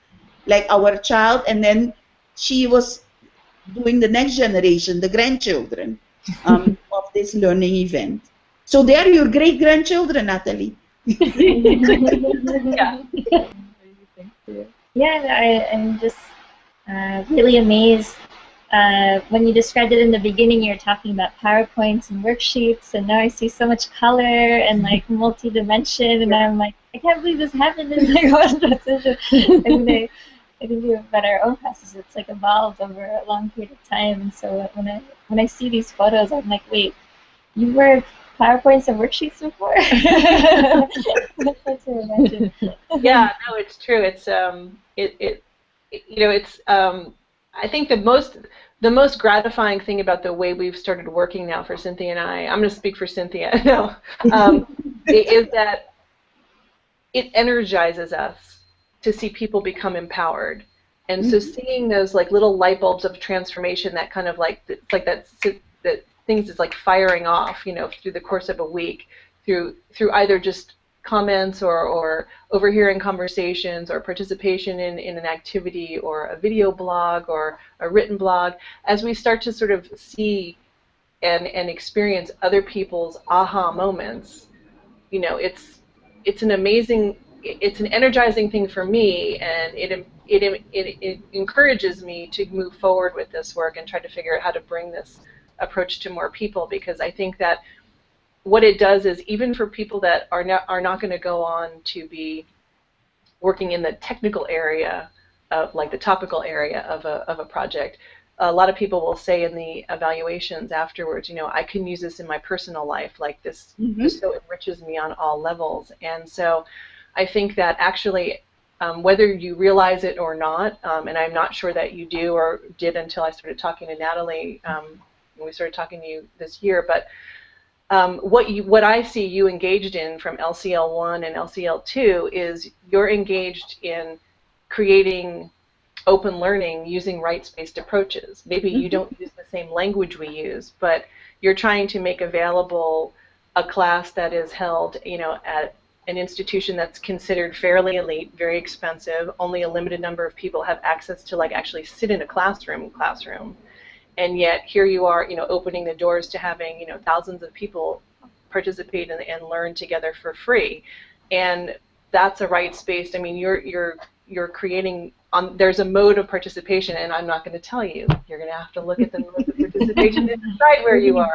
like our child, and then she was doing the next generation, the grandchildren of this learning event. So they are your great-grandchildren, Natalie. Yeah. Yeah, I'm just really amazed. When you described it in the beginning, you were talking about PowerPoints and worksheets, and now I see so much color and like multi-dimension, and I'm like, I can't believe this happened in like one transition. I think about our own process, it's like evolved over a long period of time, and so when I see these photos, I'm like, wait, you were PowerPoints and worksheets before? That's hard to imagine. Yeah, no, it's true. It's I think the most gratifying thing about the way we've started working now for Cynthia and I'm going to speak for Cynthia, is that it energizes us to see people become empowered. And so seeing those like little light bulbs of transformation that kind of like, it's like that things is like firing off, through the course of a week, through either just comments or overhearing conversations or participation in an activity or a video blog or a written blog, as we start to sort of see and experience other people's aha moments, it's an amazing, it's an energizing thing for me, and it encourages me to move forward with this work and try to figure out how to bring this approach to more people, because I think that what it does is, even for people that are not going to go on to be working in the technical area of like the topical area of a project, a lot of people will say in the evaluations afterwards, I can use this in my personal life, like this just so enriches me on all levels. And so I think that actually, whether you realize it or not, and I'm not sure that you do or did until I started talking to Natalie, when we started talking to you this year, but what I see you engaged in from LCL 1 and LCL 2 is you're engaged in creating open learning using rights-based approaches. Maybe you don't use the same language we use, but you're trying to make available a class that is held, at an institution that's considered fairly elite, very expensive. Only a limited number of people have access to like actually sit in a classroom. And yet here you are, opening the doors to having, thousands of people participate and learn together for free. And that's a rights-based. I mean, you're creating. There's a mode of participation, and I'm not going to tell you. You're going to have to look at the mode of participation and decide where you are.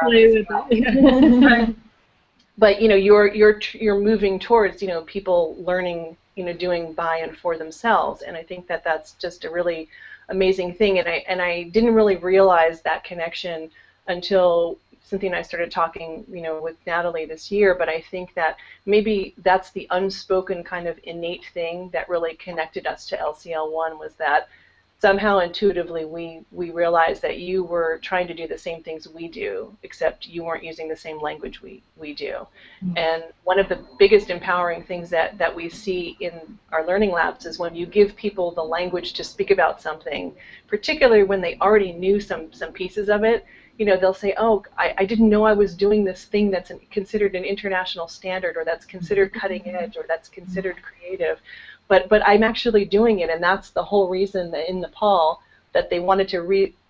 but you're moving towards people learning, doing by and for themselves, and I think that that's just a really amazing thing, and I didn't really realize that connection until Cynthia and I started talking, with Natalie this year. But I think that maybe that's the unspoken kind of innate thing that really connected us to LCL1, was that somehow intuitively we realized that you were trying to do the same things we do, except you weren't using the same language we do. Mm-hmm. And one of the biggest empowering things that we see in our learning labs is when you give people the language to speak about something, particularly when they already knew some pieces of it. They'll say, oh, I didn't know I was doing this thing that's considered an international standard, or that's considered cutting edge, or that's considered creative. But I'm actually doing it, and that's the whole reason that in Nepal that they wanted to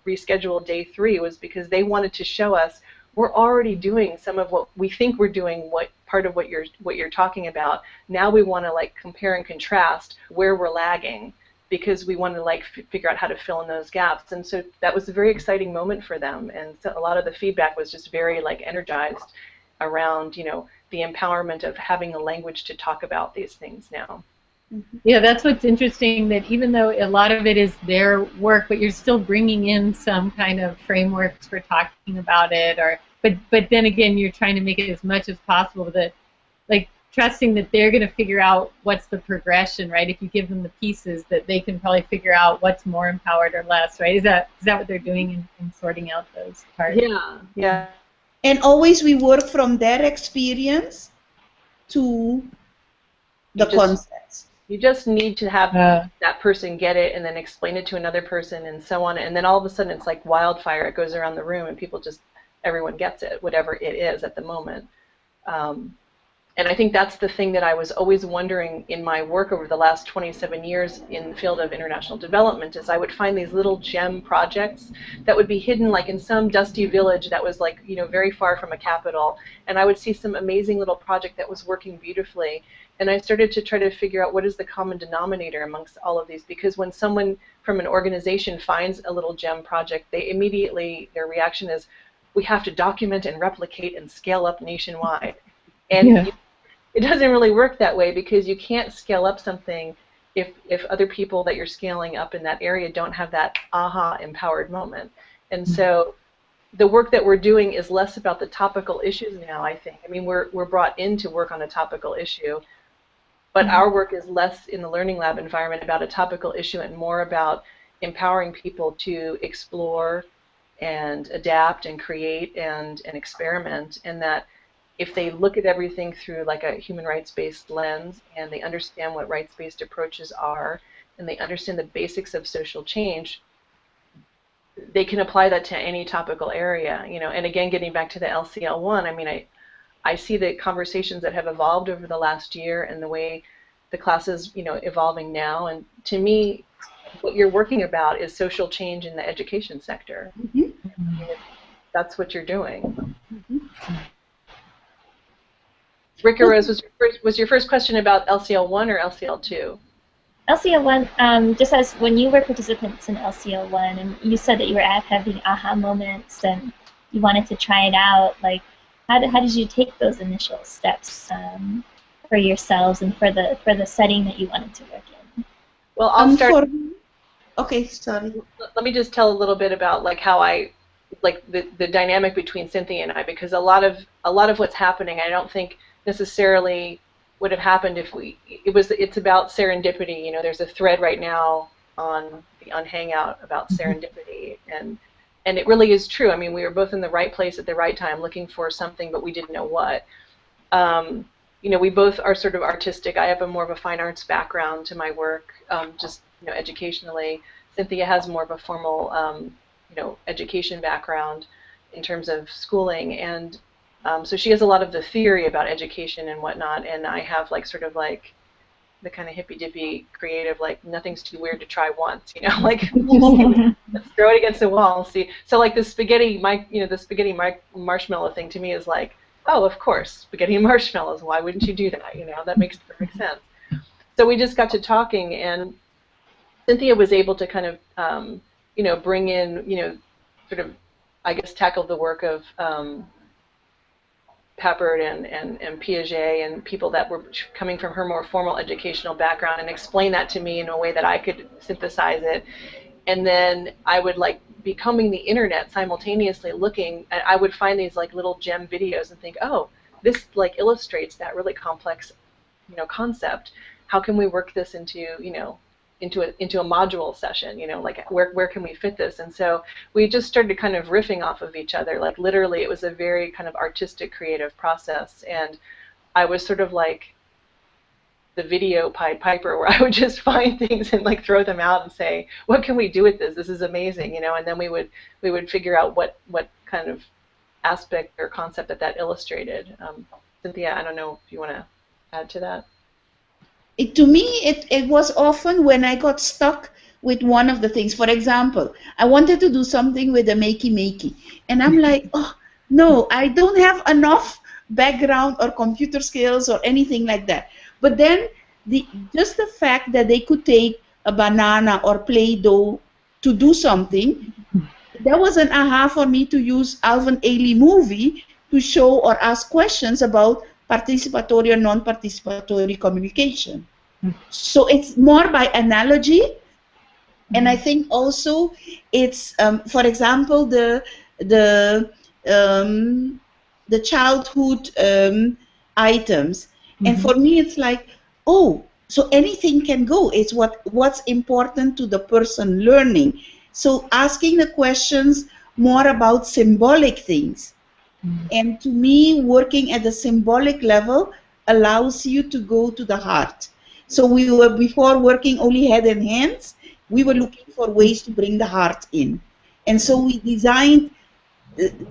reschedule day 3, was because they wanted to show us we're already doing some of what we think we're doing, what part of what you're talking about. Now we want to compare and contrast where we're lagging, because we want to figure out how to fill in those gaps. And so that was a very exciting moment for them, and so a lot of the feedback was just very energized around the empowerment of having a language to talk about these things now. Yeah, that's what's interesting, that even though a lot of it is their work, but you're still bringing in some kind of frameworks for talking about it, but then again, you're trying to make it as much as possible that, trusting that they're going to figure out what's the progression, right? If you give them the pieces, that they can probably figure out what's more empowered or less, right? Is that what they're doing in sorting out those parts? Yeah. And always we work from their experience to the concepts. You just need to have that person get it and then explain it to another person and so on, and then all of a sudden it's like wildfire. It goes around the room and everyone gets it, whatever it is at the moment. And I think that's the thing that I was always wondering in my work over the last 27 years in the field of international development, is I would find these little gem projects that would be hidden in some dusty village that was very far from a capital, and I would see some amazing little project that was working beautifully. And I started to try to figure out what is the common denominator amongst all of these, because when someone from an organization finds a little gem project, they immediately, their reaction is, we have to document and replicate and scale up nationwide. And it doesn't really work that way, because you can't scale up something if other people that you're scaling up in that area don't have that aha empowered moment. And so the work that we're doing is less about the topical issues now, I think. I mean, we're brought in to work on a topical issue, but our work is less in the learning lab environment about a topical issue and more about empowering people to explore and adapt and create and experiment, and that if they look at everything through a human rights-based lens, and they understand what rights-based approaches are, and they understand the basics of social change, they can apply that to any topical area. And again, getting back to the LCL1, I mean, I see the conversations that have evolved over the last year and the way the class is, evolving now. And to me, what you're working about is social change in the education sector. Mm-hmm. That's what you're doing. Mm-hmm. Ricarose, was your first question about LCL1 or LCL2? LCL1, just as when you were participants in LCL1, and you said that you were having aha moments and you wanted to try it out, how did you take those initial steps for yourselves and for the setting that you wanted to work in? Well, I'll start. Okay, sorry. Let me just tell a little bit about how I the dynamic between Cynthia and I, because a lot of what's happening, I don't think necessarily would have happened if it's about serendipity. There's a thread right now on the Hangout about serendipity, and it really is true. I mean, we were both in the right place at the right time looking for something, but we didn't know what. We both are sort of artistic. I have more of a fine arts background to my work, just educationally. Cynthia has more of a formal education background in terms of schooling, and so she has a lot of the theory about education and whatnot, and I have the kind of hippy-dippy creative, nothing's too weird to try once, let's throw it against the wall and see. So the spaghetti, marshmallow thing to me is oh, of course, spaghetti and marshmallows. Why wouldn't you do that? That makes perfect sense. So we just got to talking, and Cynthia was able to kind of, bring in, sort of, I guess, tackle the work of Papert and Piaget and people that were coming from her more formal educational background, and explain that to me in a way that I could synthesize it. And then I would like be combing the internet simultaneously looking, and I would find these like little gem videos and think, oh, this like illustrates that really complex, concept. How can we work this into, into a module session, like where can we fit this? And so we just started kind of riffing off of each other. Like literally it was a very kind of artistic, creative process. And I was sort of like the video Pied Piper, where I would just find things and like throw them out and say, what can we do with this? This is amazing, and then we would figure out what kind of aspect or concept that illustrated. Cynthia, I don't know if you want to add to that. To me, it was often when I got stuck with one of the things. For example, I wanted to do something with a makey, and I'm like, oh, no, I don't have enough background or computer skills or anything like that. But then, just the fact that they could take a banana or Play-Doh to do something, that was an aha for me to use Alvin Ailey movie to show or ask questions about participatory or non-participatory communication. So it's more by analogy, and I think also it's, for example, the childhood items, and for me it's like, oh, so anything can go. It's what's important to the person learning. So asking the questions more about symbolic things. And to me, working at the symbolic level allows you to go to the heart. So we were, before working only head and hands, we were looking for ways to bring the heart in. And so we designed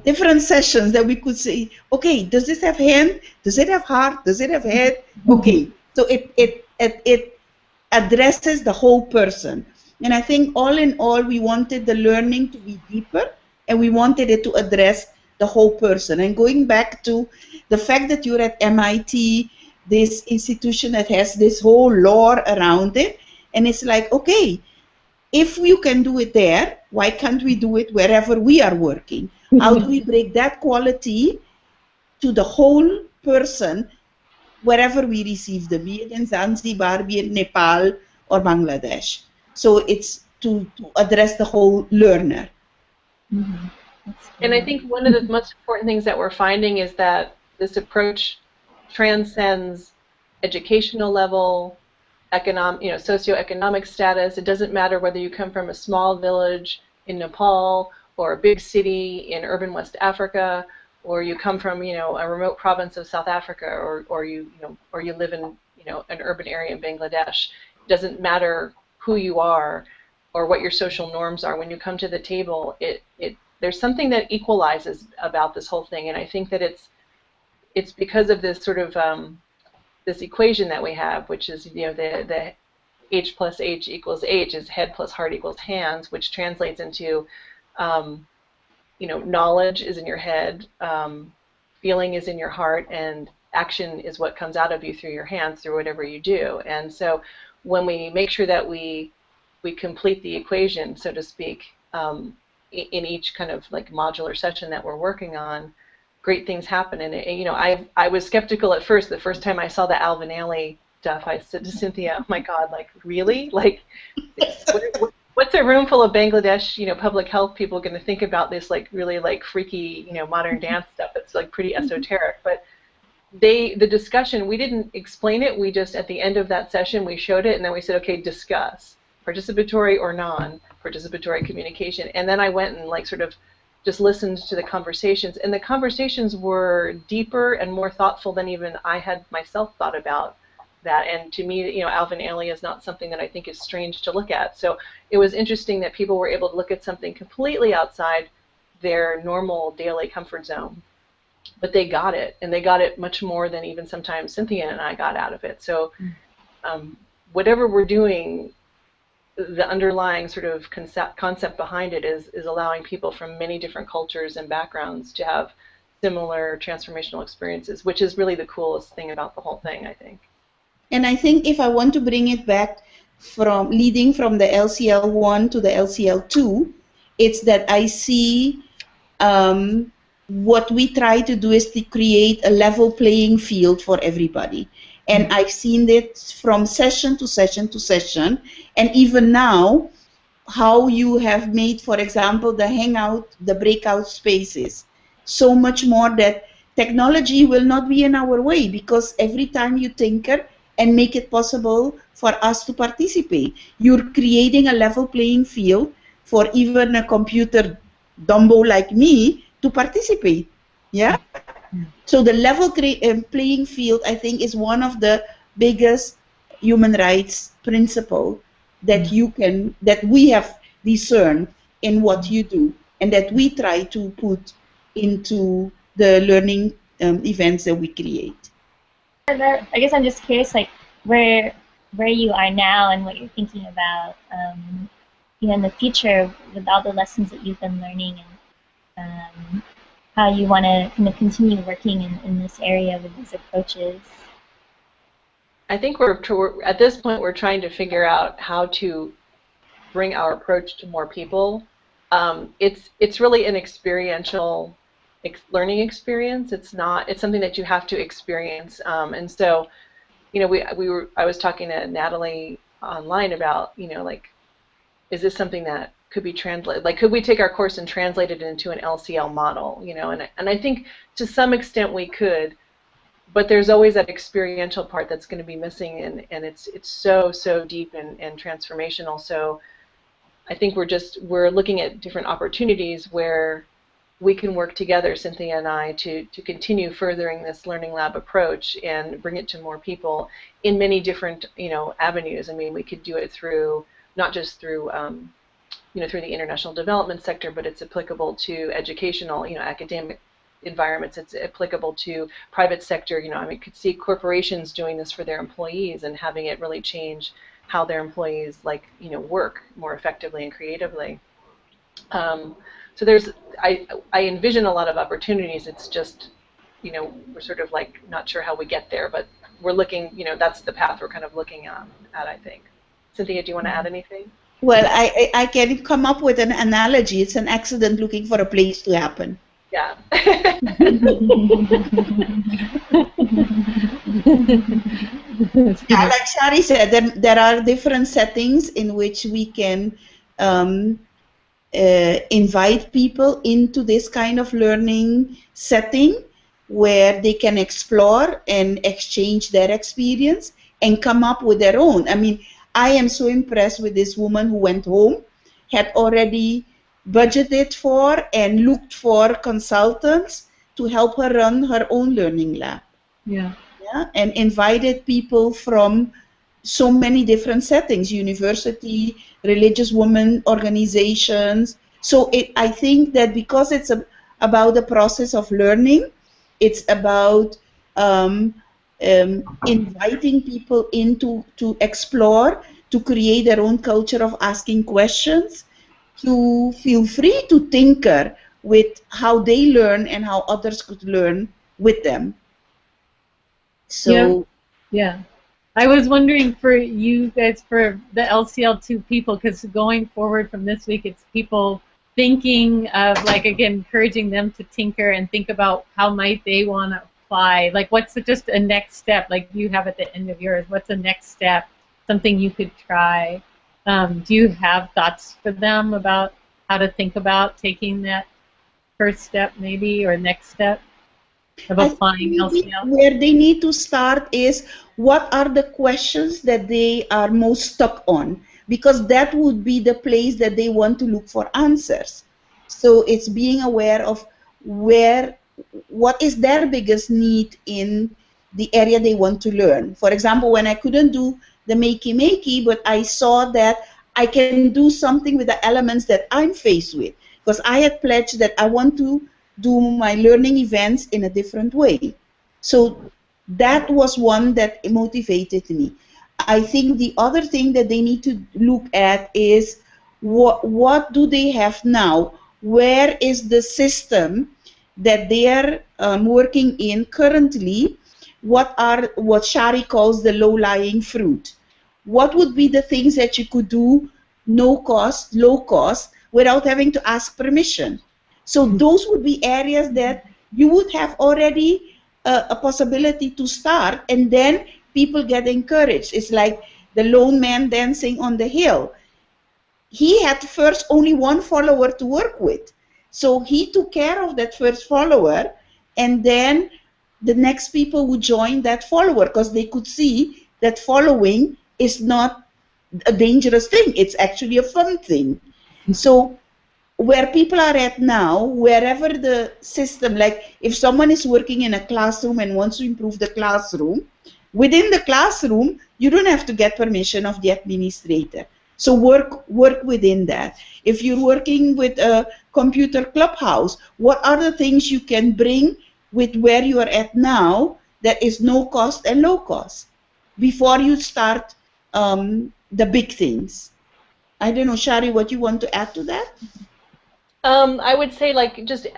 different sessions that we could say, okay, does this have hand? Does it have heart? Does it have head? Okay, so it addresses the whole person. And I think all in all, we wanted the learning to be deeper, and we wanted it to address the whole person. And going back to the fact that you're at MIT, this institution that has this whole lore around it, and it's like, okay, if you can do it there, why can't we do it wherever we are working? How do we break that quality to the whole person wherever we receive them, be it in Zanzibar, be it Nepal or Bangladesh? So it's to address the whole learner. And I think one of the most important things that we're finding is that this approach transcends educational level, socioeconomic status. It doesn't matter whether you come from a small village in Nepal or a big city in urban West Africa, or you come from a remote province of South Africa, or you live in an urban area in Bangladesh. It doesn't matter who you are or what your social norms are. When you come to the table, there's something that equalizes about this whole thing, and I think that it's because of this sort of this equation that we have, which is the H plus H equals H is head plus heart equals hands, which translates into knowledge is in your head, feeling is in your heart, and action is what comes out of you through your hands, through whatever you do. And so when we make sure that we complete the equation, so to speak, in each kind of like modular session that we're working on, great things happen. And I was skeptical at first. The first time I saw the Alvin Ailey stuff, I said to Cynthia, "Oh my God, like really? Like, what's a room full of Bangladesh, public health people going to think about this like really like freaky, modern dance stuff? It's like pretty esoteric." But the discussion, we didn't explain it. We just at the end of that session we showed it, and then we said, "Okay, discuss participatory or non-participatory communication." And then I went and like sort of just listened to the conversations, and the conversations were deeper and more thoughtful than even I had myself thought about that. And to me, Alvin Ailey is not something that I think is strange to look at. So it was interesting that people were able to look at something completely outside their normal daily comfort zone, but they got it, and they got it much more than even sometimes Cynthia and I got out of it. So whatever we're doing, the underlying sort of concept behind it is allowing people from many different cultures and backgrounds to have similar transformational experiences, which is really the coolest thing about the whole thing, I think. And I think if I want to bring it back from leading from the LCL 1 to the LCL 2, it's that I see what we try to do is to create a level playing field for everybody. And I've seen it from session to session to session, and even now, how you have made, for example, the hangout, the breakout spaces, so much more that technology will not be in our way, because every time you tinker and make it possible for us to participate, you're creating a level playing field for even a computer dumbo like me to participate. Yeah? So the level playing field, I think, is one of the biggest human rights principles that that we have discerned in what you do, and that we try to put into the learning events that we create. I guess I'm just curious, like where you are now and what you're thinking about, in the future with all the lessons that you've been learning, and how you want to kind of continue working in this area with these approaches. I think we're at this point we're trying to figure out how to bring our approach to more people. It's really an experiential learning experience. It's something that you have to experience. And so, I was talking to Natalie online about, like, is this something that could be translated? Like, could we take our course and translate it into an LCL model? And I think to some extent we could, but there's always that experiential part that's going to be missing, and it's so deep and transformational. So I think we're looking at different opportunities where we can work together, Cynthia and I, to continue furthering this learning lab approach and bring it to more people in many different avenues. I mean, we could do it through not just through through the international development sector, but it's applicable to educational, academic environments. It's applicable to private sector. I mean, you could see corporations doing this for their employees and having it really change how their employees work more effectively and creatively. So I envision a lot of opportunities. It's just, we're sort of like not sure how we get there, but we're looking, that's the path we're kind of looking at, I think. Cynthia, do you want to add anything? Well, I can come up with an analogy. It's an accident looking for a place to happen. Yeah. Yeah, like Shari said, there are different settings in which we can invite people into this kind of learning setting where they can explore and exchange their experience and come up with their own. I mean, I am so impressed with this woman who went home, had already budgeted for and looked for consultants to help her run her own learning lab. Yeah, and invited people from so many different settings, university, religious women organizations. So I think that because it's about the process of learning, it's about inviting people in to explore, to create their own culture of asking questions, to feel free to tinker with how they learn and how others could learn with them. So, yeah. I was wondering for you guys, for the LCL2 people, because going forward from this week, it's people thinking of, like, again, encouraging them to tinker and think about how might they want to apply. Like, what's just a next step, like you have at the end of yours? What's a next step, something you could try? Do you have thoughts for them about how to think about taking that first step, maybe, or next step of applying LCL? Where they need to start is, what are the questions that they are most stuck on? Because that would be the place that they want to look for answers. So it's being aware of what is their biggest need in the area they want to learn. For example, when I couldn't do the makey, but I saw that I can do something with the elements that I'm faced with, because I had pledged that I want to do my learning events in a different way. So that was one that motivated me. I think the other thing that they need to look at is what do they have now? Where is the system that they are working in currently? What Shari calls the low-lying fruit? What would be the things that you could do no cost, low cost, without having to ask permission? So those would be areas that you would have already a possibility to start, and then people get encouraged. It's like the lone man dancing on the hill. He had first only one follower to work with. So he took care of that first follower, and then the next people would join that follower because they could see that following is not a dangerous thing. It's actually a fun thing. So where people are at now, wherever the system, like if someone is working in a classroom and wants to improve the classroom, within the classroom, you don't have to get permission of the administrator. So work within that. If you're working with a computer clubhouse, what are the things you can bring with where you are at now that is no cost and low cost before you start the big things? I don't know, Shari, what you want to add to that? I would say, like, just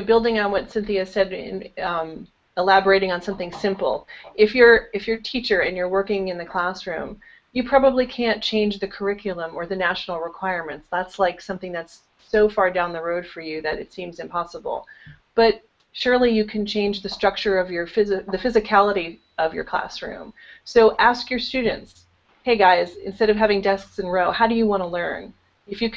building on what Cynthia said, in elaborating on something simple. If you're a teacher and you're working in the classroom, you probably can't change the curriculum or the national requirements. That's like something that's so far down the road for you that it seems impossible. But surely you can change the structure of your the physicality of your classroom. So ask your students, hey guys, instead of having desks in a row, how do you want to learn? If you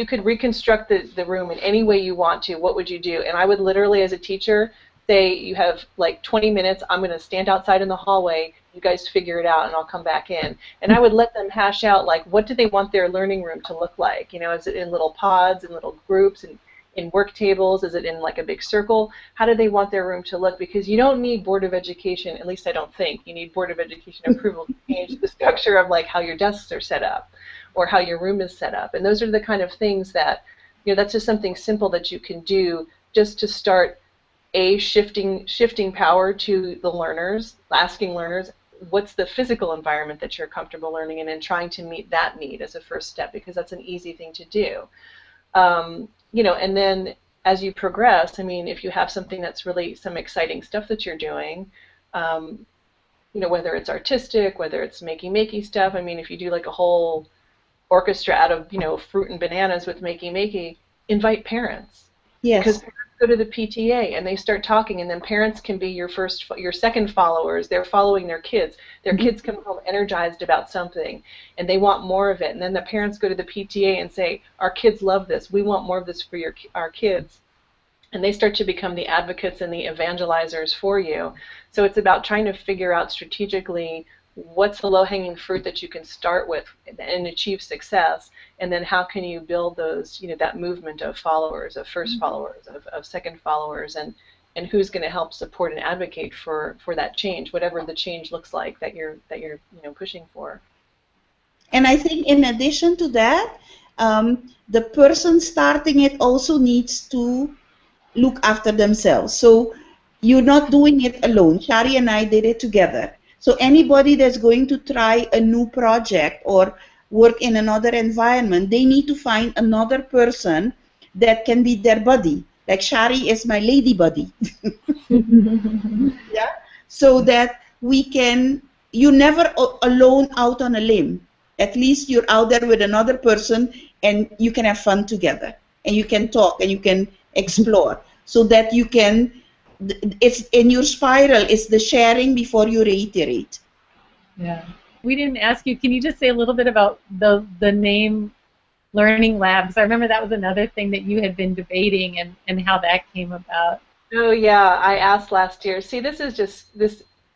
could reconstruct the room in any way you want to, what would you do? And I would literally, as a teacher, say, you have like 20 minutes, I'm going to stand outside in the hallway, you guys figure it out, and I'll come back in. And I would let them hash out, like, what do they want their learning room to look like? You know, is it in little pods, in little groups, and in work tables? Is it in like a big circle? How do they want their room to look? Because you don't need Board of Education, at least I don't think, you need Board of Education approval to change the structure of like how your desks are set up or how your room is set up. And those are the kind of things that, you know, that's just something simple that you can do just to start shifting power to the learners, asking learners what's the physical environment that you're comfortable learning in, and trying to meet that need as a first step, because that's an easy thing to do. You know, and then as you progress, I mean, if you have something that's really some exciting stuff that you're doing, you know, whether it's artistic, whether it's makey stuff. I mean, if you do like a whole orchestra out of, you know, fruit and bananas with makey, invite parents. Yes. Because parents go to the PTA and they start talking, and then parents can be your second followers. They're following their kids. Their kids come home energized about something, and they want more of it. And then the parents go to the PTA and say, our kids love this. We want more of this for our kids. And they start to become the advocates and the evangelizers for you. So it's about trying to figure out strategically what's the low-hanging fruit that you can start with and achieve success, and then how can you build those, you know, that movement of followers, of first followers, of second followers, and who's going to help support and advocate for that change, whatever the change looks like that you're you know, pushing for. And I think in addition to that, the person starting it also needs to look after themselves. So you're not doing it alone. Shari and I did it together. So anybody that's going to try a new project or work in another environment, they need to find another person that can be their buddy. Like Shari is my lady buddy. Yeah. So that we can, you're never alone out on a limb. At least you're out there with another person and you can have fun together. And you can talk and you can explore. So that you can, it's in your spiral, it's the sharing before you reiterate. Yeah. We didn't ask you, can you just say a little bit about the name Learning Labs? I remember that was another thing that you had been debating, and how that came about. Oh yeah, I asked last year. See, this is just,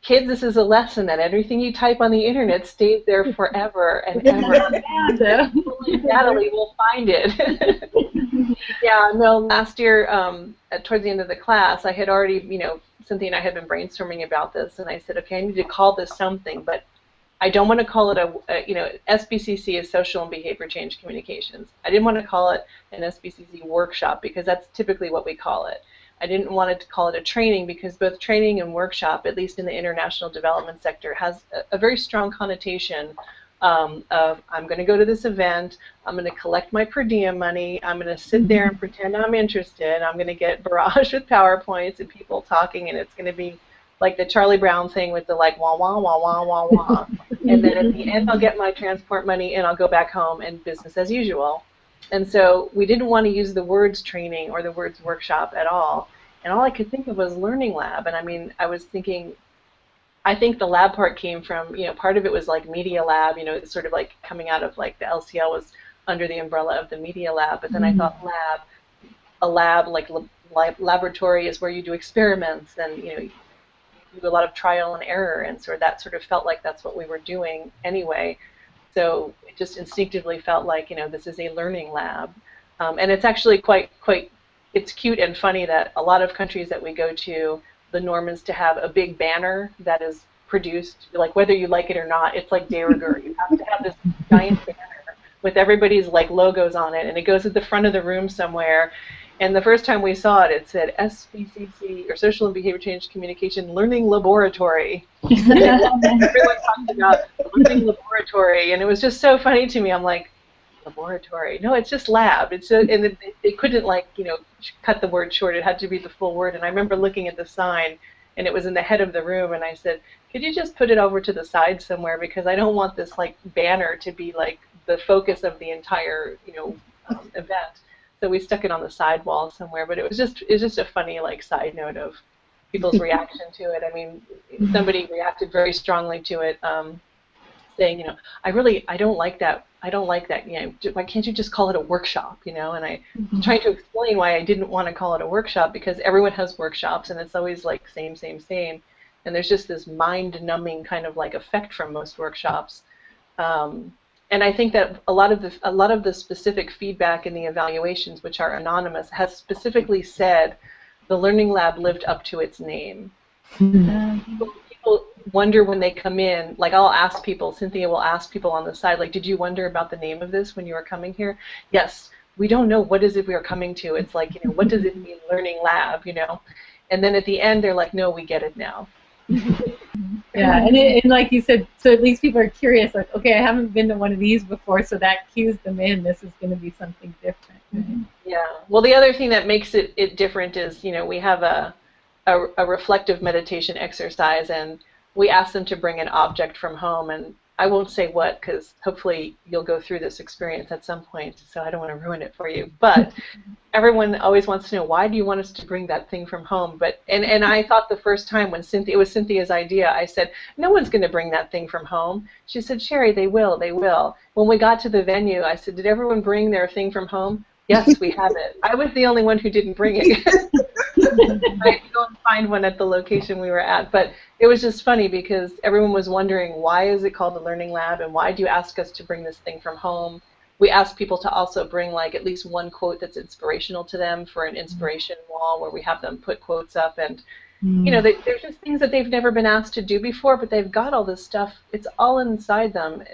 kids, this is a lesson that everything you type on the internet stays there forever and ever. Natalie will find it. Yeah, no, last year, towards the end of the class, I had already, you know, Cynthia and I had been brainstorming about this, and I said, okay, I need to call this something, but I don't want to call it a, you know, SBCC is Social and Behavior Change Communications. I didn't want to call it an SBCC workshop, because that's typically what we call it. I didn't want to call it a training, because both training and workshop, at least in the international development sector, has a very strong connotation of, I'm going to go to this event, I'm going to collect my per diem money, I'm going to sit there and pretend I'm interested, I'm going to get barraged with PowerPoints and people talking, and it's going to be like the Charlie Brown thing with the like wah wah wah wah wah wah, and then at the end I'll get my transport money and I'll go back home and business as usual. And so we didn't want to use the words training or the words workshop at all. And all I could think of was learning lab. And I mean, I was thinking, I think the lab part came from, part of it was like media lab, it's sort of like coming out of like the LCL was under the umbrella of the media lab. But then I thought a lab like laboratory is where you do experiments and, you do a lot of trial and error. And so that sort of felt like that's what we were doing anyway. So it just instinctively felt like, this is a learning lab. And it's actually quite, it's cute and funny that a lot of countries that we go to, the norm is to have a big banner that is produced, like whether you like it or not, it's like de rigueur. You have to have this giant banner with everybody's like logos on it, and it goes at the front of the room somewhere. And the first time we saw it, it said SBCC, or Social and Behavior Change Communication Learning Laboratory. Everyone talked about learning laboratory, and it was just so funny to me. I'm like, laboratory? No, it's just lab. It's and it couldn't cut the word short. It had to be the full word. And I remember looking at the sign, and it was in the head of the room, and I said, could you just put it over to the side somewhere, because I don't want this banner to be the focus of the entire event. So we stuck it on the side wall somewhere. But it was just a funny side note of people's reaction to it. I mean, somebody reacted very strongly to it, saying, I don't like that. I don't like that. Why can't you just call it a workshop? And I was trying to explain why I didn't want to call it a workshop, because everyone has workshops, and it's always same, same, same. And there's just this mind-numbing kind of effect from most workshops. And I think that a lot of the specific feedback in the evaluations, which are anonymous, has specifically said the Learning Lab lived up to its name. People wonder when they come in, I'll ask people, Cynthia will ask people on the side, did you wonder about the name of this when you were coming here? Yes, we don't know what is it we are coming to. It's what does it mean, Learning Lab, And then at the end, they're like, no, we get it now. Yeah, and like you said, so at least people are curious, okay, I haven't been to one of these before, so that cues them in. This is going to be something different. Right? Yeah. Well, the other thing that makes it different is, we have a reflective meditation exercise, and we ask them to bring an object from home, and I won't say what, because hopefully you'll go through this experience at some point, so I don't want to ruin it for you. But everyone always wants to know, why do you want us to bring that thing from home? But and I thought the first time when it was Cynthia's idea, I said, no one's going to bring that thing from home. She said, Shari, they will. When we got to the venue, I said, did everyone bring their thing from home? Yes, we have it. I was the only one who didn't bring it. I had to go and find one at the location we were at. But it was just funny because everyone was wondering, why is it called a Learning Lab, and why do you ask us to bring this thing from home? We asked people to also bring at least one quote that's inspirational to them for an inspiration wall where we have them put quotes up. And there's just things that they've never been asked to do before, but they've got all this stuff. It's all inside them.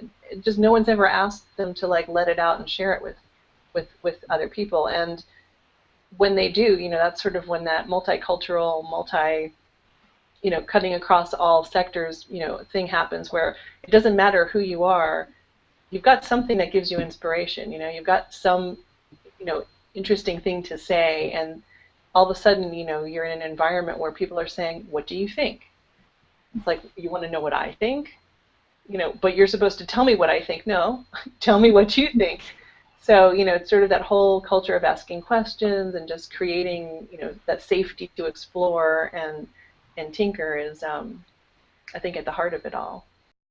Just no one's ever asked them to let it out and share it with other people. And when they do, that's sort of when that multicultural, cutting across all sectors, thing happens, where it doesn't matter who you are, you've got something that gives you inspiration, you've got some, interesting thing to say, and all of a sudden, you're in an environment where people are saying, what do you think? It's like, you want to know what I think? But you're supposed to tell me what I think. No, tell me what you think. So, it's sort of that whole culture of asking questions and just creating, that safety to explore and tinker is, I think, at the heart of it all.